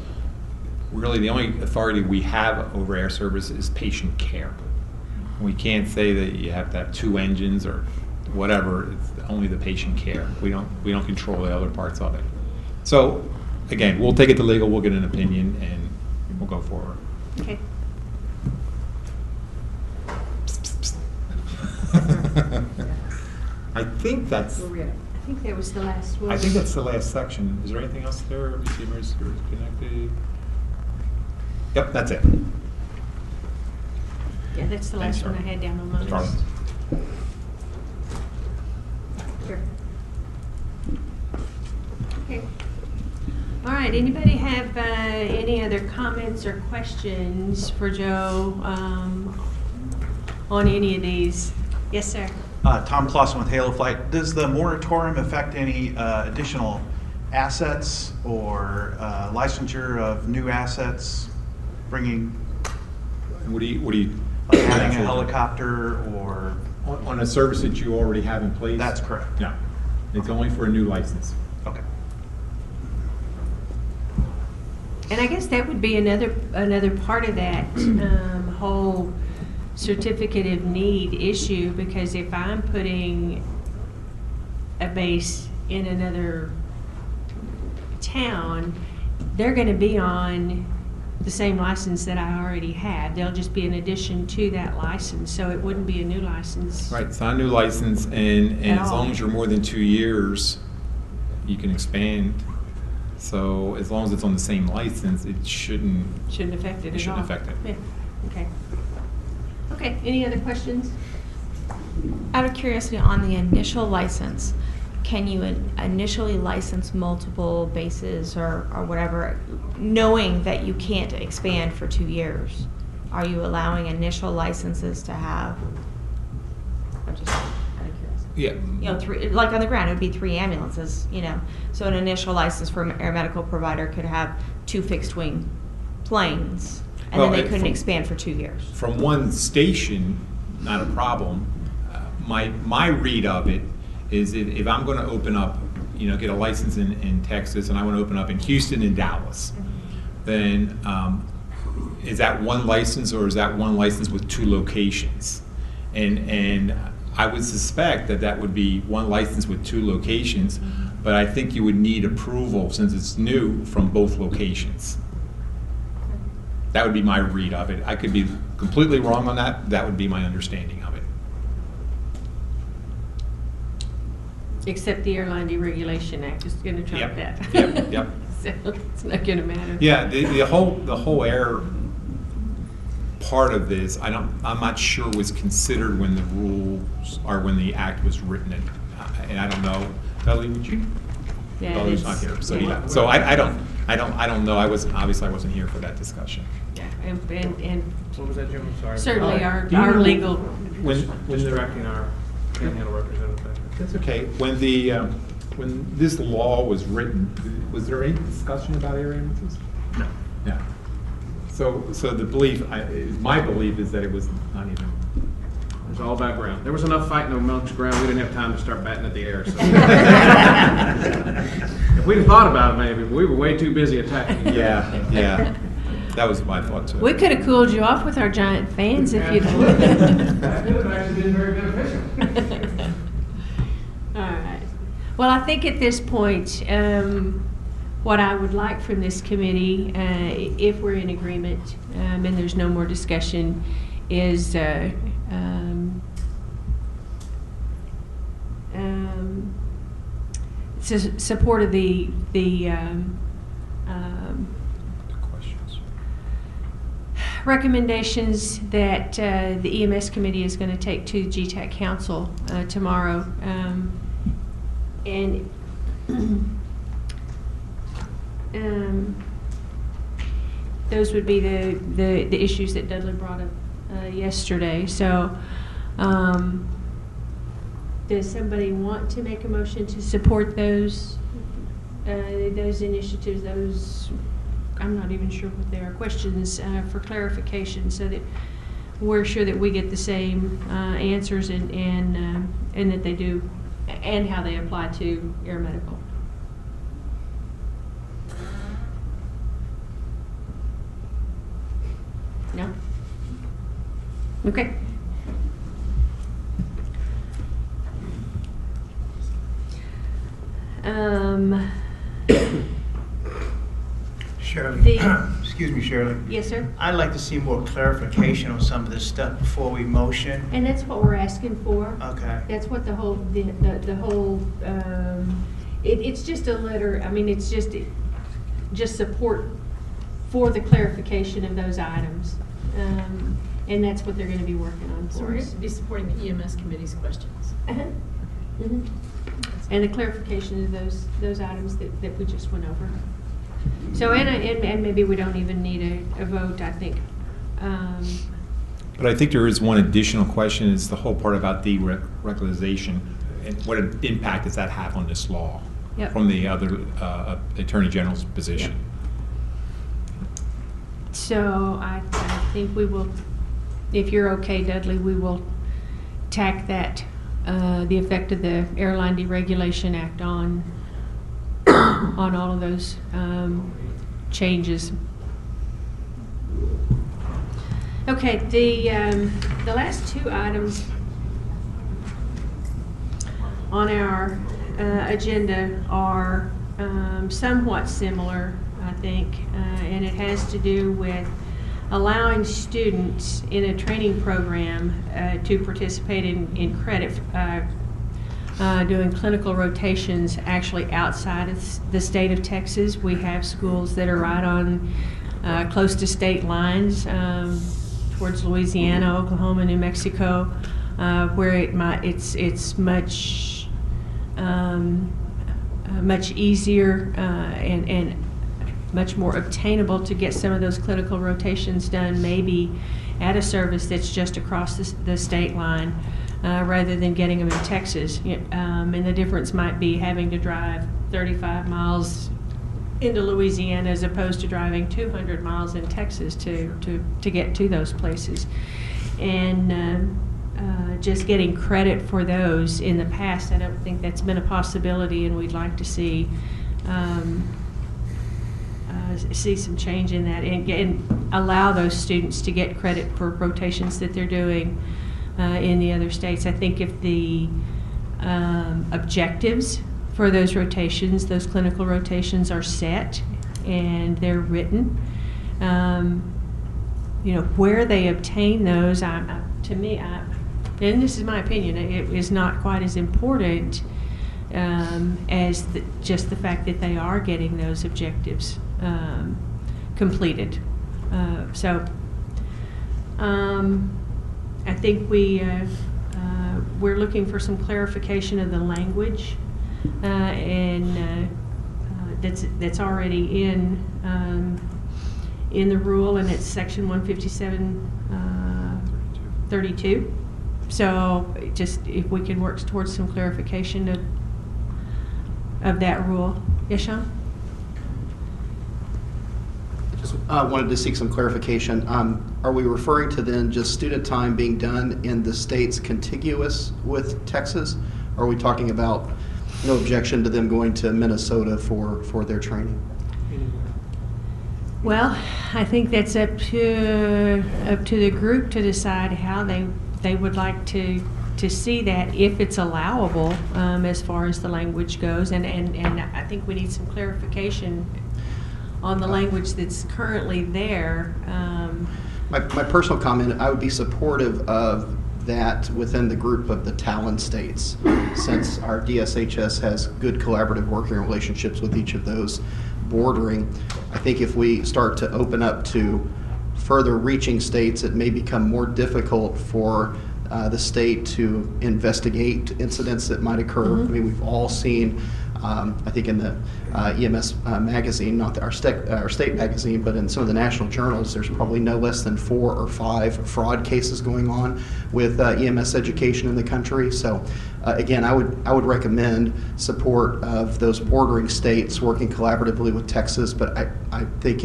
really the only authority we have over air service is patient care. We can't say that you have to have 2 engines or whatever. It's only the patient care. We don't control the other parts of it. So again, we'll take it to legal. We'll get an opinion and we'll go forward. Okay. I think that's. I think that was the last one. I think that's the last section. Is there anything else there? Let me see, emergency service connected. Yep, that's it. Yeah, that's the last one I had down on my list. Sure. Okay. All right, anybody have any other comments or questions for Joe on any of these? Yes, sir. Tom Clausen with Halo Flight. Does the moratorium affect any additional assets or licensure of new assets, bringing? What do you like having a helicopter or on a service that you already have in place? That's correct. No, it's only for a new license. Okay. And I guess that would be another part of that whole certificate of need issue, because if I'm putting a base in another town, they're going to be on the same license that I already have. They'll just be in addition to that license, so it wouldn't be a new license. Right, it's not a new license, and as long as you're more than 2 years, you can expand So as long as it's on the same license, it shouldn't. Shouldn't affect it at all. It shouldn't affect it. Yeah, okay. Okay, any other questions? Out of curiosity, on the initial license, can you initially license multiple bases or whatever, knowing that you can't expand for 2 years? Are you allowing initial licenses to have, I'm just out of curiosity. Yeah. You know, 3, like on the ground, it would be 3 ambulances, you know. So an initial license for an air medical provider could have 2 fixed wing planes, and Well, then they couldn't expand for 2 years. From one station, not a problem. My read of it is if I'm going to open up, you know, get a license in Texas, and I want to open up in Houston and Dallas, then is that one license, or is that one license with 2 locations? And I would suspect that that would be one license with 2 locations, but I think you would need approval, since it's new, from both locations. That would be my read of it. I could be completely wrong on that. That would be my understanding of it. Except the Airline Deregulation Act is going to trump Yep. that. Yep. So it's not going to matter. Yeah, the whole air part of this, I'm not sure was considered when the rules, or when the act was written, and I don't know. Dudley, would you? Yeah, Dudley's it's- not here, so yeah. yeah. So I don't know. I wasn't here for that discussion. Yeah, and What was that, Jim? I'm sorry. certainly our Do you know legal, When Just the, directing our panhandle representative. that's okay. When this law was written, was there any discussion about air ambulances? No. Yeah. So the belief, my belief is that it was not even. It was all background. There was enough fighting amongst ground, we didn't have time to start batting at the air. So. If we'd have thought about it, maybe, but we were way too busy attacking. Yeah. That was my thought too. we could have cooled you off with our giant fans if you'd. That would have actually been very beneficial. All right. Well, I think at this point, what I would like from this committee, if we're in agreement, and there's no more discussion, is support of the Questions. recommendations that the EMS committee is going to take to GTAC Council tomorrow. And those would be the issues that Dudley brought up yesterday. So does somebody want to make a motion to support those initiatives, those, I'm not even sure what they are, questions for clarification, so that we're sure that we get the same answers and that they do, and how they apply to air medical. No? Okay. Shirley, excuse me, Shirley. Yes, sir? I'd like to see more clarification on some of this stuff before we motion. And that's what we're asking for. Okay. That's what the whole, the whole, it's just a letter, I mean, it's just support for the clarification of those items. And that's what they're gonna be working on So for we're us. going to be supporting the EMS committee's questions. Uh-huh. Mhm. And the clarification of those items that we just went over. So, and maybe we don't even need a vote, I think. But I think there is one additional question, is the whole part about deregularization, and what impact does that have on this law? Yep. From the other Attorney General's position. So I think we will, if you're okay, Dudley, we will tack that, the effect of the Airline Deregulation Act on all of those changes. Okay, the last 2 items on our agenda are somewhat similar, I think, and it has to do with allowing students in a training program to participate in credit doing clinical rotations actually outside of the state of Texas. We have schools that are right on close to state lines towards Louisiana, Oklahoma, New Mexico, where it's much much easier and much more obtainable to get some of those clinical rotations done maybe at a service that's just across the state line rather than getting them in Texas. And the difference might be having to drive 35 miles into Louisiana as opposed to driving 200 miles in Texas to get to those places. And just getting credit for those in the past, I don't think that's been a possibility, and we'd like to see some change in that and allow those students to get credit for rotations that they're doing in the other states. I think if the objectives for those rotations, those clinical rotations, are set and they're written, where they obtain those, to me, and this is my opinion, it is not quite as important as just the fact that they are getting those objectives completed. So I think we're looking for some clarification of the language, and that's already in the rule, and it's section 157.32. So just if we can work towards some clarification of that rule. Yes, Sean? Just wanted to seek some clarification. Are we referring to then just student time being done in the states contiguous with Texas? Or are we talking about no objection to them going to Minnesota for their training? Well, I think that's up to the group to decide how they would like to see that, if it's allowable as far as the language goes, and I think we need some clarification on the language that's currently there. My personal comment, I would be supportive of that within the group of the Talon states, since our DSHS has good collaborative working relationships with each of those bordering. I think if we start to open up to further reaching states, it may become more difficult for the state to investigate incidents that might occur. Mm-hmm. I mean, we've all seen, I think in the EMS magazine, not our state magazine, but in some of the national journals, there's probably no less than 4 or 5 fraud cases going on with EMS education in the country. So again, I would recommend support of those bordering states working collaboratively with Texas, but I think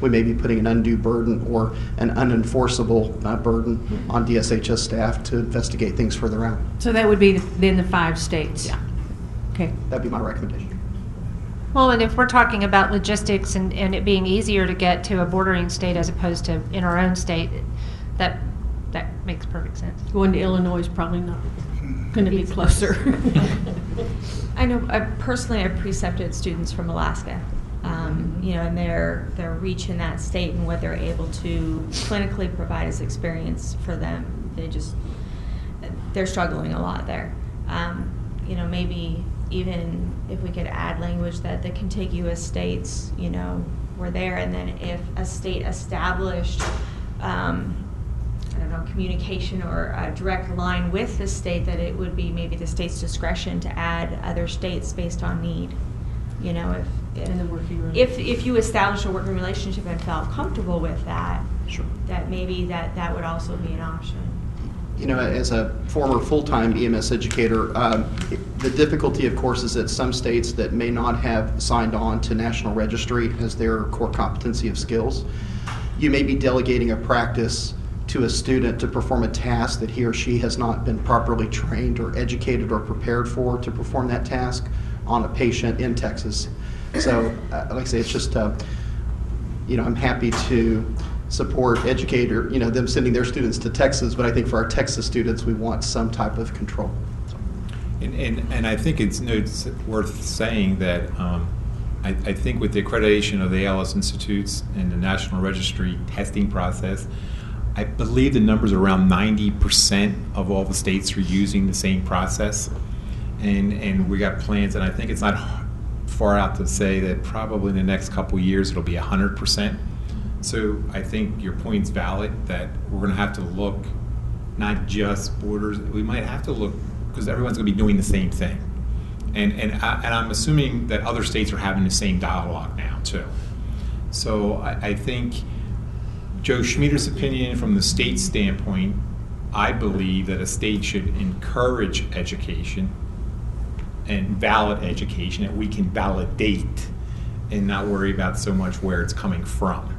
we may be putting an undue burden or an unenforceable burden on DSHS staff to investigate things further out. So that would be then the 5 states? Yeah. Okay. That'd be my recommendation. Well, and if we're talking about logistics and it being easier to get to a bordering state as opposed to in our own state, that makes perfect sense. Going to Illinois is probably not going to be closer. I know, personally, I've precepted students from Alaska, and their reach in that state and what they're able to clinically provide as experience for them. They're struggling a lot there. Maybe even if we could add language that the contiguous states, were there, and then if a state established, communication or a direct line with the state, that it would be maybe the state's discretion to add other states based on need. If you establish a working relationship and felt comfortable with that, sure, that maybe that would also be an option. As a former full-time EMS educator, the difficulty, of course, is that some states that may not have signed on to National Registry as their core competency of skills, you may be delegating a practice to a student to perform a task that he or she has not been properly trained or educated or prepared for to perform that task on a patient in Texas. So, like I say, it's just, I'm happy to support them sending their students to Texas, but I think for our Texas students, we want some type of control. And I think it's worth saying that I think with the accreditation of the ALS Institutes and the National Registry testing process, I believe the numbers are around 90% of all the states are using the same process. and we got plans, and I think it's not far out to say that probably in the next couple of years it'll be 100%. So I think your point's valid, that we're going to have to look not just borders. We might have to look, because everyone's going to be doing the same thing, and I'm assuming that other states are having the same dialogue now too. So I think Joe Schmieder's opinion, from the state standpoint, I believe that a state should encourage education and valid education that we can validate and not worry about so much where it's coming from.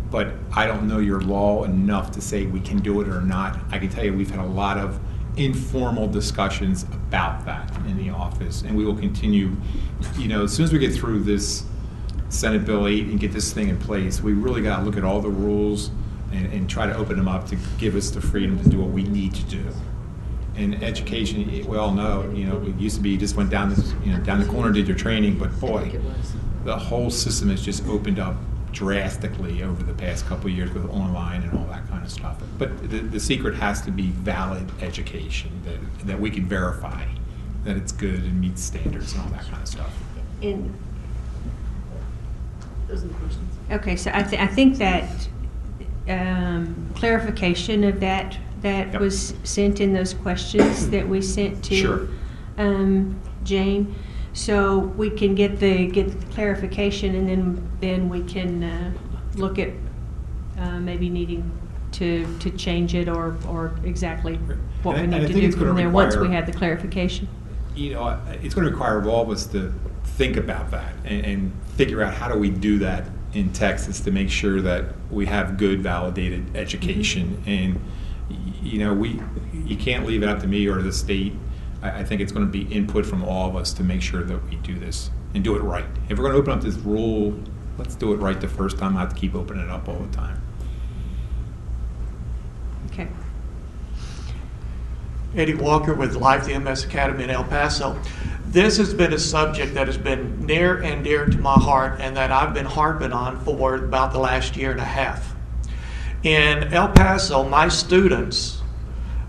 But I don't know your law enough to say we can do it or not. I can tell you we've had a lot of informal discussions about that in the office, and we will continue. As soon as we get through this Senate Bill 8 and get this thing in place, we really got to look at all the rules and try to open them up to give us the freedom to do what we need to do. And education, we all know, it used to be you just went down down the corner, did your training, but boy, the whole system has just opened up drastically over the past couple of years with online and all that kind of stuff. But the secret has to be valid education, that we can verify that it's good and meets standards and all that kind of stuff. And Those are the questions. okay, so I think that clarification of that Yep. was sent in those questions that we sent to Sure. Jane, so we can get the clarification, and then we can look at maybe needing to change it or exactly what we And I need to think do it's gonna from there once we require- have the clarification. It's going to require all of us to think about that and figure out how do we do that in Texas to make sure that we have good, validated education. And you can't leave it up to me or the state. I think it's going to be input from all of us to make sure that we do this and do it right. If we're going to open up this rule, let's do it right the first time, not have to keep opening it up all the time. Okay. Eddie Walker with Life the MS Academy in El Paso. This has been a subject that has been near and dear to my heart, and that I've been harping on for about the last year and a half. In El Paso, my students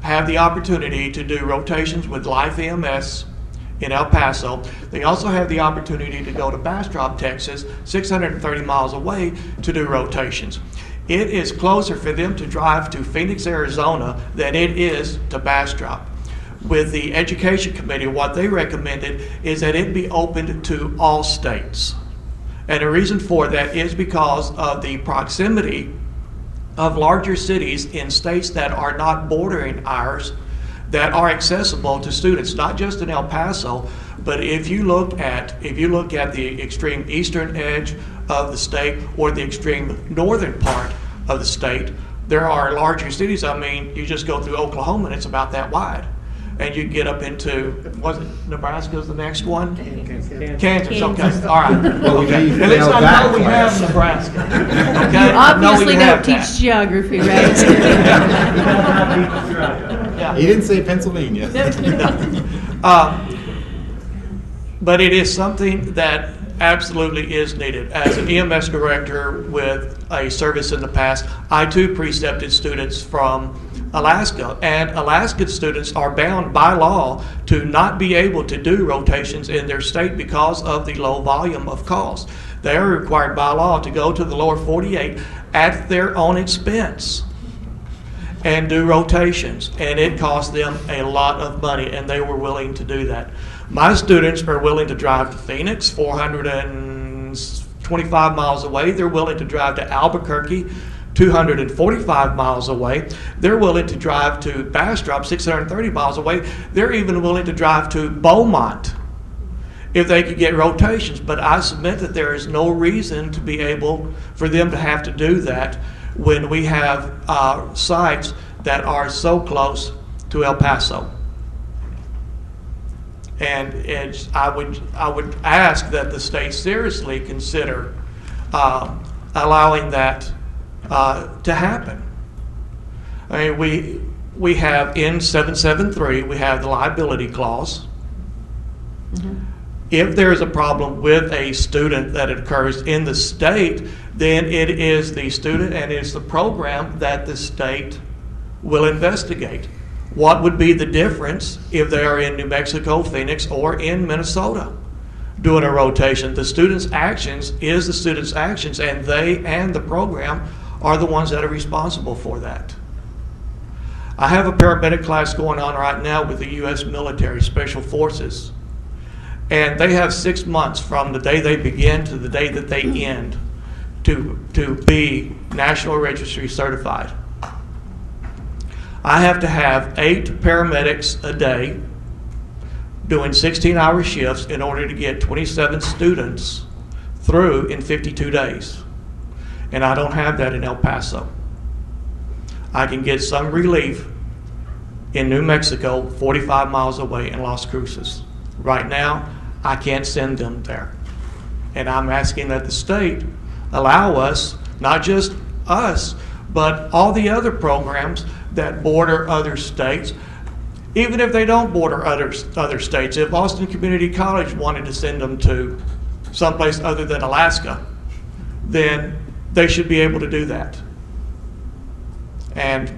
have the opportunity to do rotations with Life EMS in El Paso. They also have the opportunity to go to Bastrop, Texas, 630 miles away, to do rotations. It is closer for them to drive to Phoenix, Arizona than it is to Bastrop. With the Education Committee, what they recommended is that it be opened to all states. And the reason for that is because of the proximity of larger cities in states that are not bordering ours, that are accessible to students, not just in El Paso, but if you look at the extreme eastern edge of the state or the extreme northern part of the state, there are larger cities. I mean, you just go through Oklahoma and it's about that wide. And you get up into, was it Nebraska's the next one? Kansas, okay, all right. Well, we need to At least nail I that know we class. have Nebraska. Okay? You I know obviously we don't have teach that. geography, right? Yeah. He didn't say Pennsylvania. But it is something that absolutely is needed. As an EMS director with a service in the past, I too precepted students from Alaska, and Alaskan students are bound by law to not be able to do rotations in their state because of the low volume of calls. They are required by law to go to the lower 48 at their own expense and do rotations, and it cost them a lot of money, and they were willing to do that. My students are willing to drive to Phoenix, 425 miles away. They're willing to drive to Albuquerque, 245 miles away. They're willing to drive to Bastrop, 630 miles away. They're even willing to drive to Beaumont if they could get rotations. But I submit that there is no reason to be able for them to have to do that when we have sites that are so close to El Paso. And I would ask that the state seriously consider allowing that to happen. I mean, we have in 773, we have the liability clause. Mm-hmm. If there is a problem with a student that occurs in the state, then it is the student and it's the program that the state will investigate. What would be the difference if they are in New Mexico, Phoenix, or in Minnesota doing a rotation? The student's actions is the student's actions, and they and the program are the ones that are responsible for that. I have a paramedic class going on right now with the U.S. military, Special Forces, and they have 6 months from the day they begin to the day that they end to be National Registry certified. I have to have 8 paramedics a day doing 16-hour shifts in order to get 27 students through in 52 days. And I don't have that in El Paso. I can get some relief in New Mexico, 45 miles away in Las Cruces. Right now, I can't send them there. And I'm asking that the state allow us, not just us, but all the other programs that border other states, even if they don't border other states. If Austin Community College wanted to send them to someplace other than Alaska, then they should be able to do that. And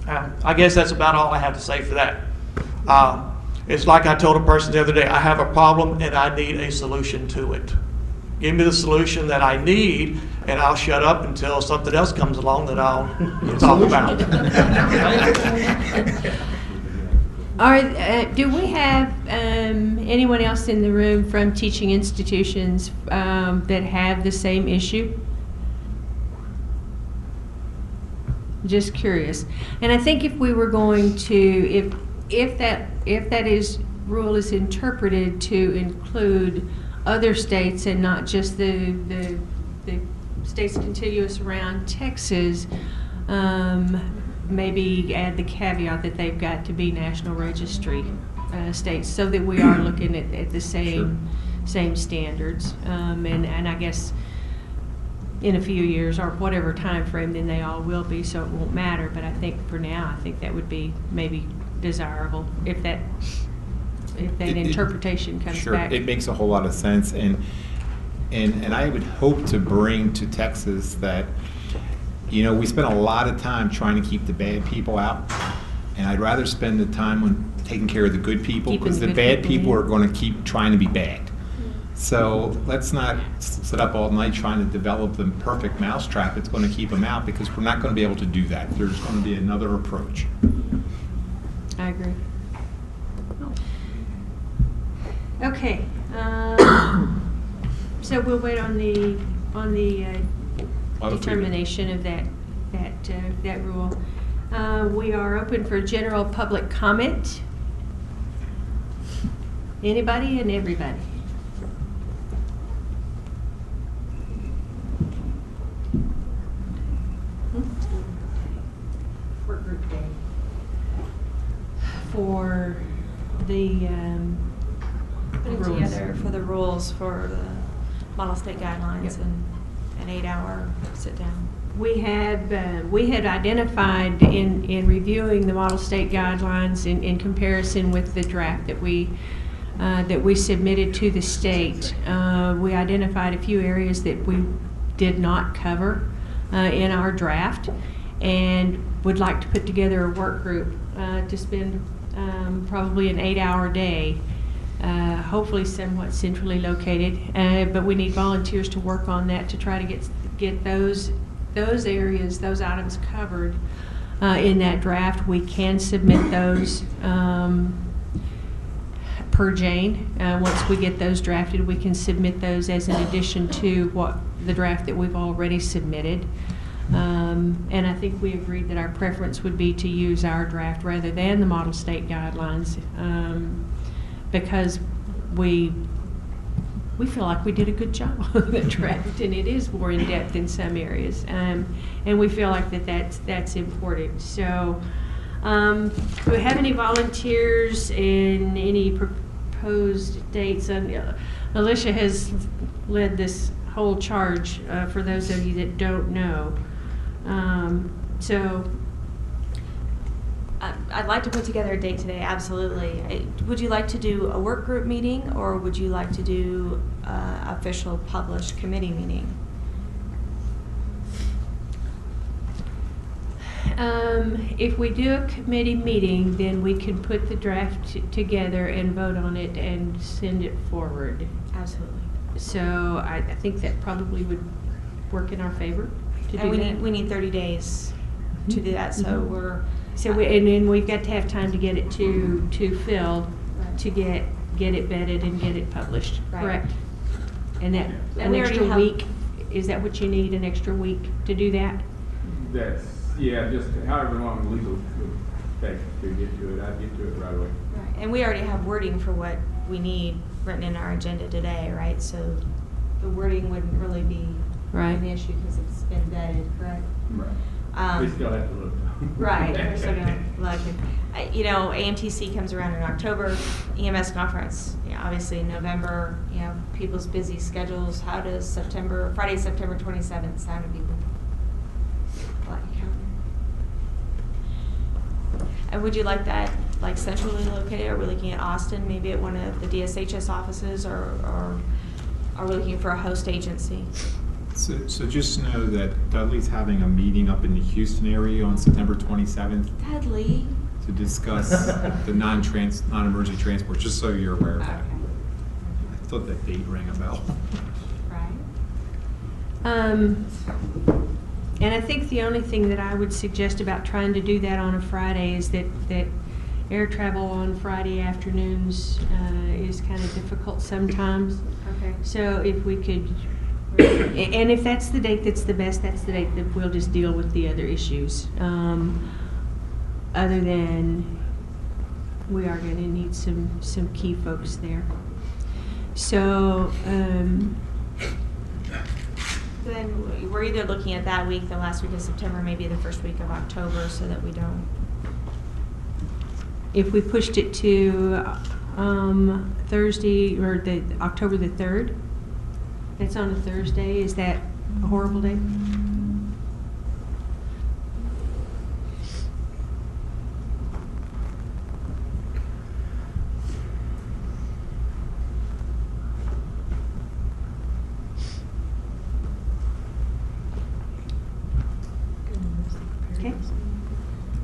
I guess that's about all I have to say for that. It's like I told a person the other day, I have a problem and I need a solution to it. Give me the solution that I need, and I'll shut up until something else comes along that I'll talk about. All right, do we have anyone else in the room from teaching institutions that have the same issue? Just curious. And I think if we were going to, if that rule is interpreted to include other states and not just the states contiguous around Texas, maybe add the caveat that they've got to be National Registry states, so that we are looking at the same standards. And I guess in a few years or whatever time frame, then they all will be, so it won't matter. But I think for now, I think that would be maybe desirable if that interpretation comes sure, back. It makes a whole lot of sense, and I would hope to bring to Texas that, you know, we spend a lot of time trying to keep the bad people out, and I'd rather spend the time on taking care of the good people, because the bad people are going to keep trying to be bad. So let's not sit up all night trying to develop the perfect mousetrap. It's going to keep them out, because we're not going to be able to do that. There's going to be another approach. I agree. Okay, so we'll wait on the determination of that rule. We are open for general public comment. Anybody and everybody. Work group day for the Putting rules. together for the rules for the model state guidelines and an 8-hour sit down. We had identified in reviewing the model state guidelines in comparison with the draft that we submitted to the state. We identified a few areas that we did not cover in our draft, and would like to put together a work group to spend probably an 8-hour day. Hopefully somewhat centrally located, but we need volunteers to work on that to try to get those areas, those items covered in that draft. We can submit those per Jane. Once we get those drafted, we can submit those as an addition to the draft that we've already submitted. And I think we agreed that our preference would be to use our draft rather than the model state guidelines, because we feel like we did a good job on the draft, and it is more in depth in some areas, and we feel like that's important. So, do we have any volunteers and any proposed dates? Alicia has led this whole charge for those of you that don't know. So. I'd like to put together a date today, absolutely. Would you like to do a work group meeting, or would you like to do an official published committee meeting? if we do a committee meeting, then we can put the draft together and vote on it and send it forward. Absolutely. So I think that probably would work in our favor to do And that. we need 30 days to do that, so Mhm. we're. And then we've got to have time to get it to Phil, to get it vetted and get it published, Right. correct? And that, And an we already extra have- week, is that what you need, an extra week to do that? That's, yeah, just however long legal would take to get to it, I'd get to it right away. Right. And we already have wording for what we need written in our agenda today, right? So the wording wouldn't really be Right. an issue because it's been vetted, correct? Right. We still have to look. Right, we're still gonna look. You know, AMTC comes around in October, EMS conference, obviously in November, people's busy schedules. How does Friday, September 27th sound to people? And would you like that, like, centrally located? Are we looking at Austin, maybe at one of the DSHS offices, or are we looking for a host agency? So just know that Dudley's having a meeting up in the Houston area on September 27th Dudley? to discuss the non-emergency transport, just so you're aware of that. Okay. I thought that date rang a bell. Right. And I think the only thing that I would suggest about trying to do that on a Friday is that air travel on Friday afternoons is kind of difficult sometimes. Okay. So if we could, and if that's the date that's the best, that's the date that we'll just deal with the other issues. Other than we are going to need some key folks there. So, Then we're either looking at that week, the last week of September, maybe the first week of October, so that we don't. if we pushed it to Thursday or the October the 3rd, that's on a Thursday, is that a horrible day? Okay.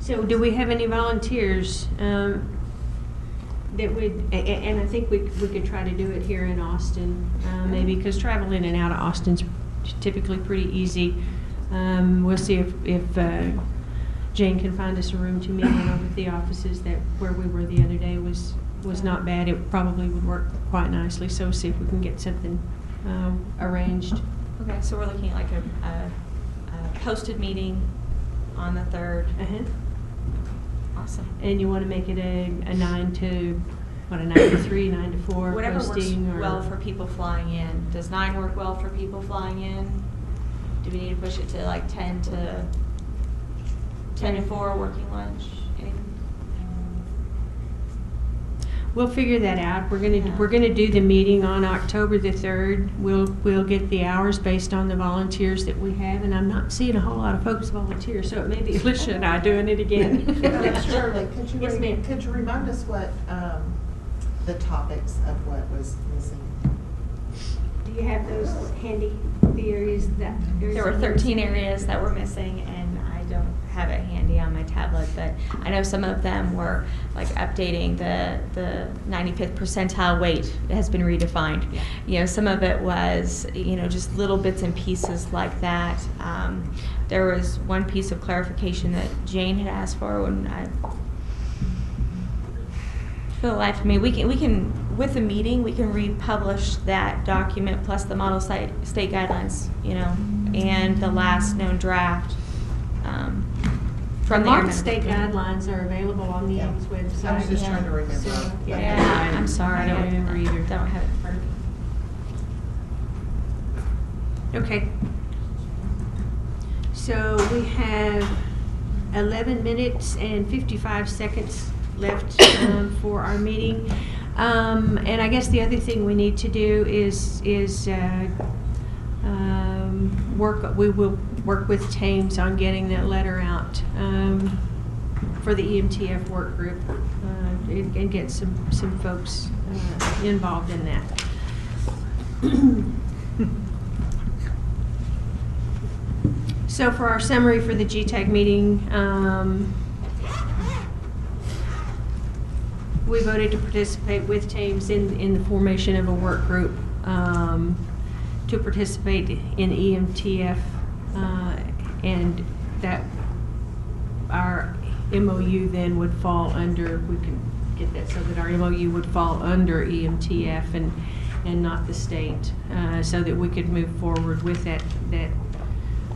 So do we have any volunteers that would, and I think we could try to do it here in Austin, maybe, because travel in and out of Austin's typically pretty easy. We'll see if Jane can find us a room to meet in over at the offices that where we were the other day was not bad. It probably would work quite nicely, so see if we can get something arranged. Okay, so we're looking at like a posted meeting on the 3rd. Uh-huh. Awesome. And you want to make it a 9 to 3, 9 to 4 Whatever posting? works well for people flying in. Does 9 work well for people flying in? Do we need to push it to like 10 to 4 working lunch? Anything? We'll figure that out. We're gonna do the meeting on October the 3rd. We'll get the hours based on the volunteers that we have, and I'm not seeing a whole lot of folks volunteer, so it may be Alicia and I doing it again. Shirley, Yes, ma'am. could you remind us what the topics of what was missing? Do you have those handy, the areas that? There were 13 areas that were missing, and I don't have it handy on my tablet, but I know some of them were like updating the 95th percentile weight has been redefined. Yeah. You know, some of it was, just little bits and pieces like that. There was one piece of clarification that Jane had asked for when for the life of me, we can with the meeting, we can republish that document plus the model state guidelines, and the last known draft. From the Model state guidelines are available on the Ames website. I was just trying to remember. So, Yeah, I'm sorry. I don't remember either. Don't have it in front of me. Okay. So we have 11 minutes and 55 seconds left for our meeting. And I guess the other thing we need to do is we will work with Thames on getting that letter out for the EMTF work group and get some folks involved in that. So for our summary for the GTAC meeting, we voted to participate with teams in the formation of a work group to participate in EMTF, and that our MOU then would fall under, we can get that so that our MOU would fall under EMTF and not the state, so that we could move forward with that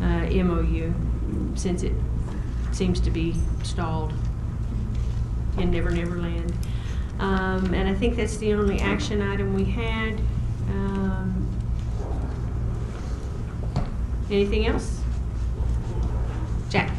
MOU, since it seems to be stalled in Never Never Land. And I think that's the only action item we had. Anything else? Jack?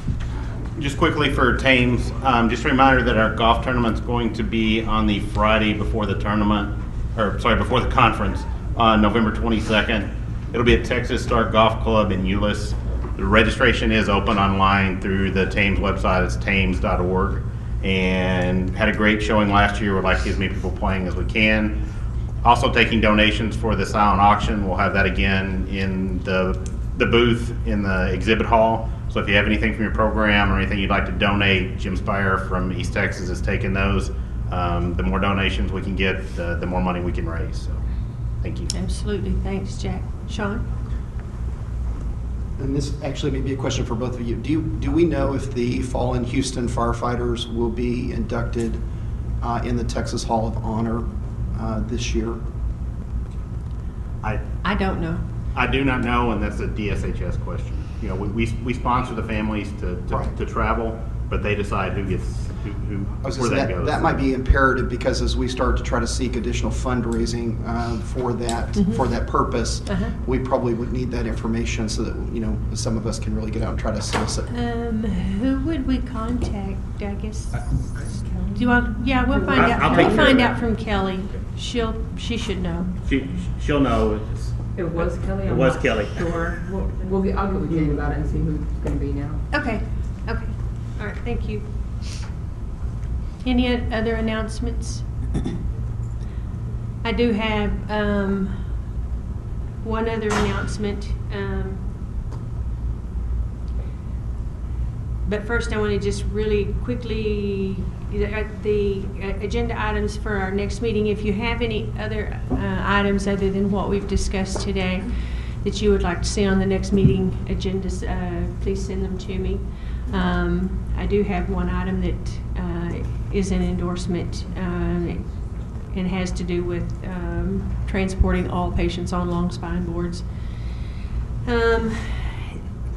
Just quickly for Thames, just a reminder that our golf tournament's going to be on the Friday before the tournament, or sorry, before the conference on November 22nd. It'll be at Texas Star Golf Club in Euless. The registration is open online through the Thames website. It's thames.org. And had a great showing last year. Would like to get as many people playing as we can. Also taking donations for the silent auction. We'll have that again in the booth in the exhibit hall. So if you have anything from your program or anything you'd like to donate, Jim Spire from East Texas is taking those. The more donations we can get, the more money we can raise. So thank you. Absolutely. Thanks, Jack. Sean? And this actually may be a question for both of you. Do we know if the fallen Houston firefighters will be inducted in the Texas Hall of Honor this year? I don't know. I do not know, and that's a DSHS question. You know, we sponsor the families to travel, but they decide who gets where that goes. That might be imperative, because as we start to try to seek additional fundraising for that purpose, we probably would need that information so that some of us can really get out and try to solicit. Who would we contact? I guess. Do you want? Yeah, we'll find out. We'll find out from Kelly. She should know. She'll know. It was Kelly. It was Kelly. Sure. I'll get with Jane about it and see who's going to be now. Okay. All right. Thank you. Any other announcements? I do have one other announcement. But first, I want to just really quickly, the agenda items for our next meeting. If you have any other items other than what we've discussed today that you would like to see on the next meeting agendas, please send them to me. I do have one item that is an endorsement and has to do with transporting all patients on long spine boards.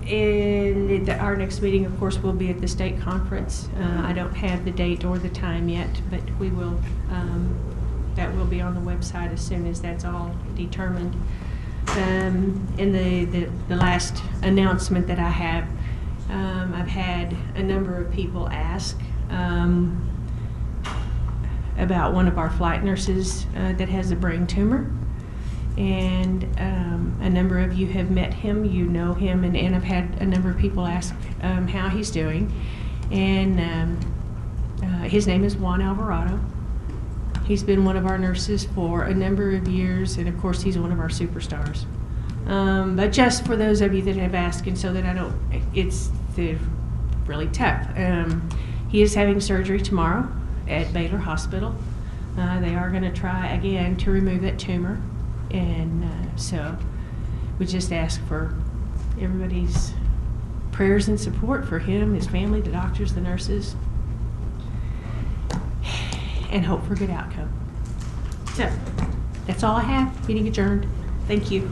And our next meeting, of course, will be at the state conference. I don't have the date or the time yet, but we will. That will be on the website as soon as that's all determined. And the last announcement that I have, I've had a number of people ask about one of our flight nurses that has a brain tumor. And a number of you have met him, you know him, and I've had a number of people ask how he's doing. And his name is Juan Alvarado. He's been one of our nurses for a number of years, and of course he's one of our superstars. But just for those of you that have asked, and so that I don't, it's really tough. He is having surgery tomorrow at Baylor Hospital. They are going to try again to remove that tumor. And so we just ask for everybody's prayers and support for him, his family, the doctors, the nurses, and hope for a good outcome. So that's all I have. Meeting adjourned. Thank you.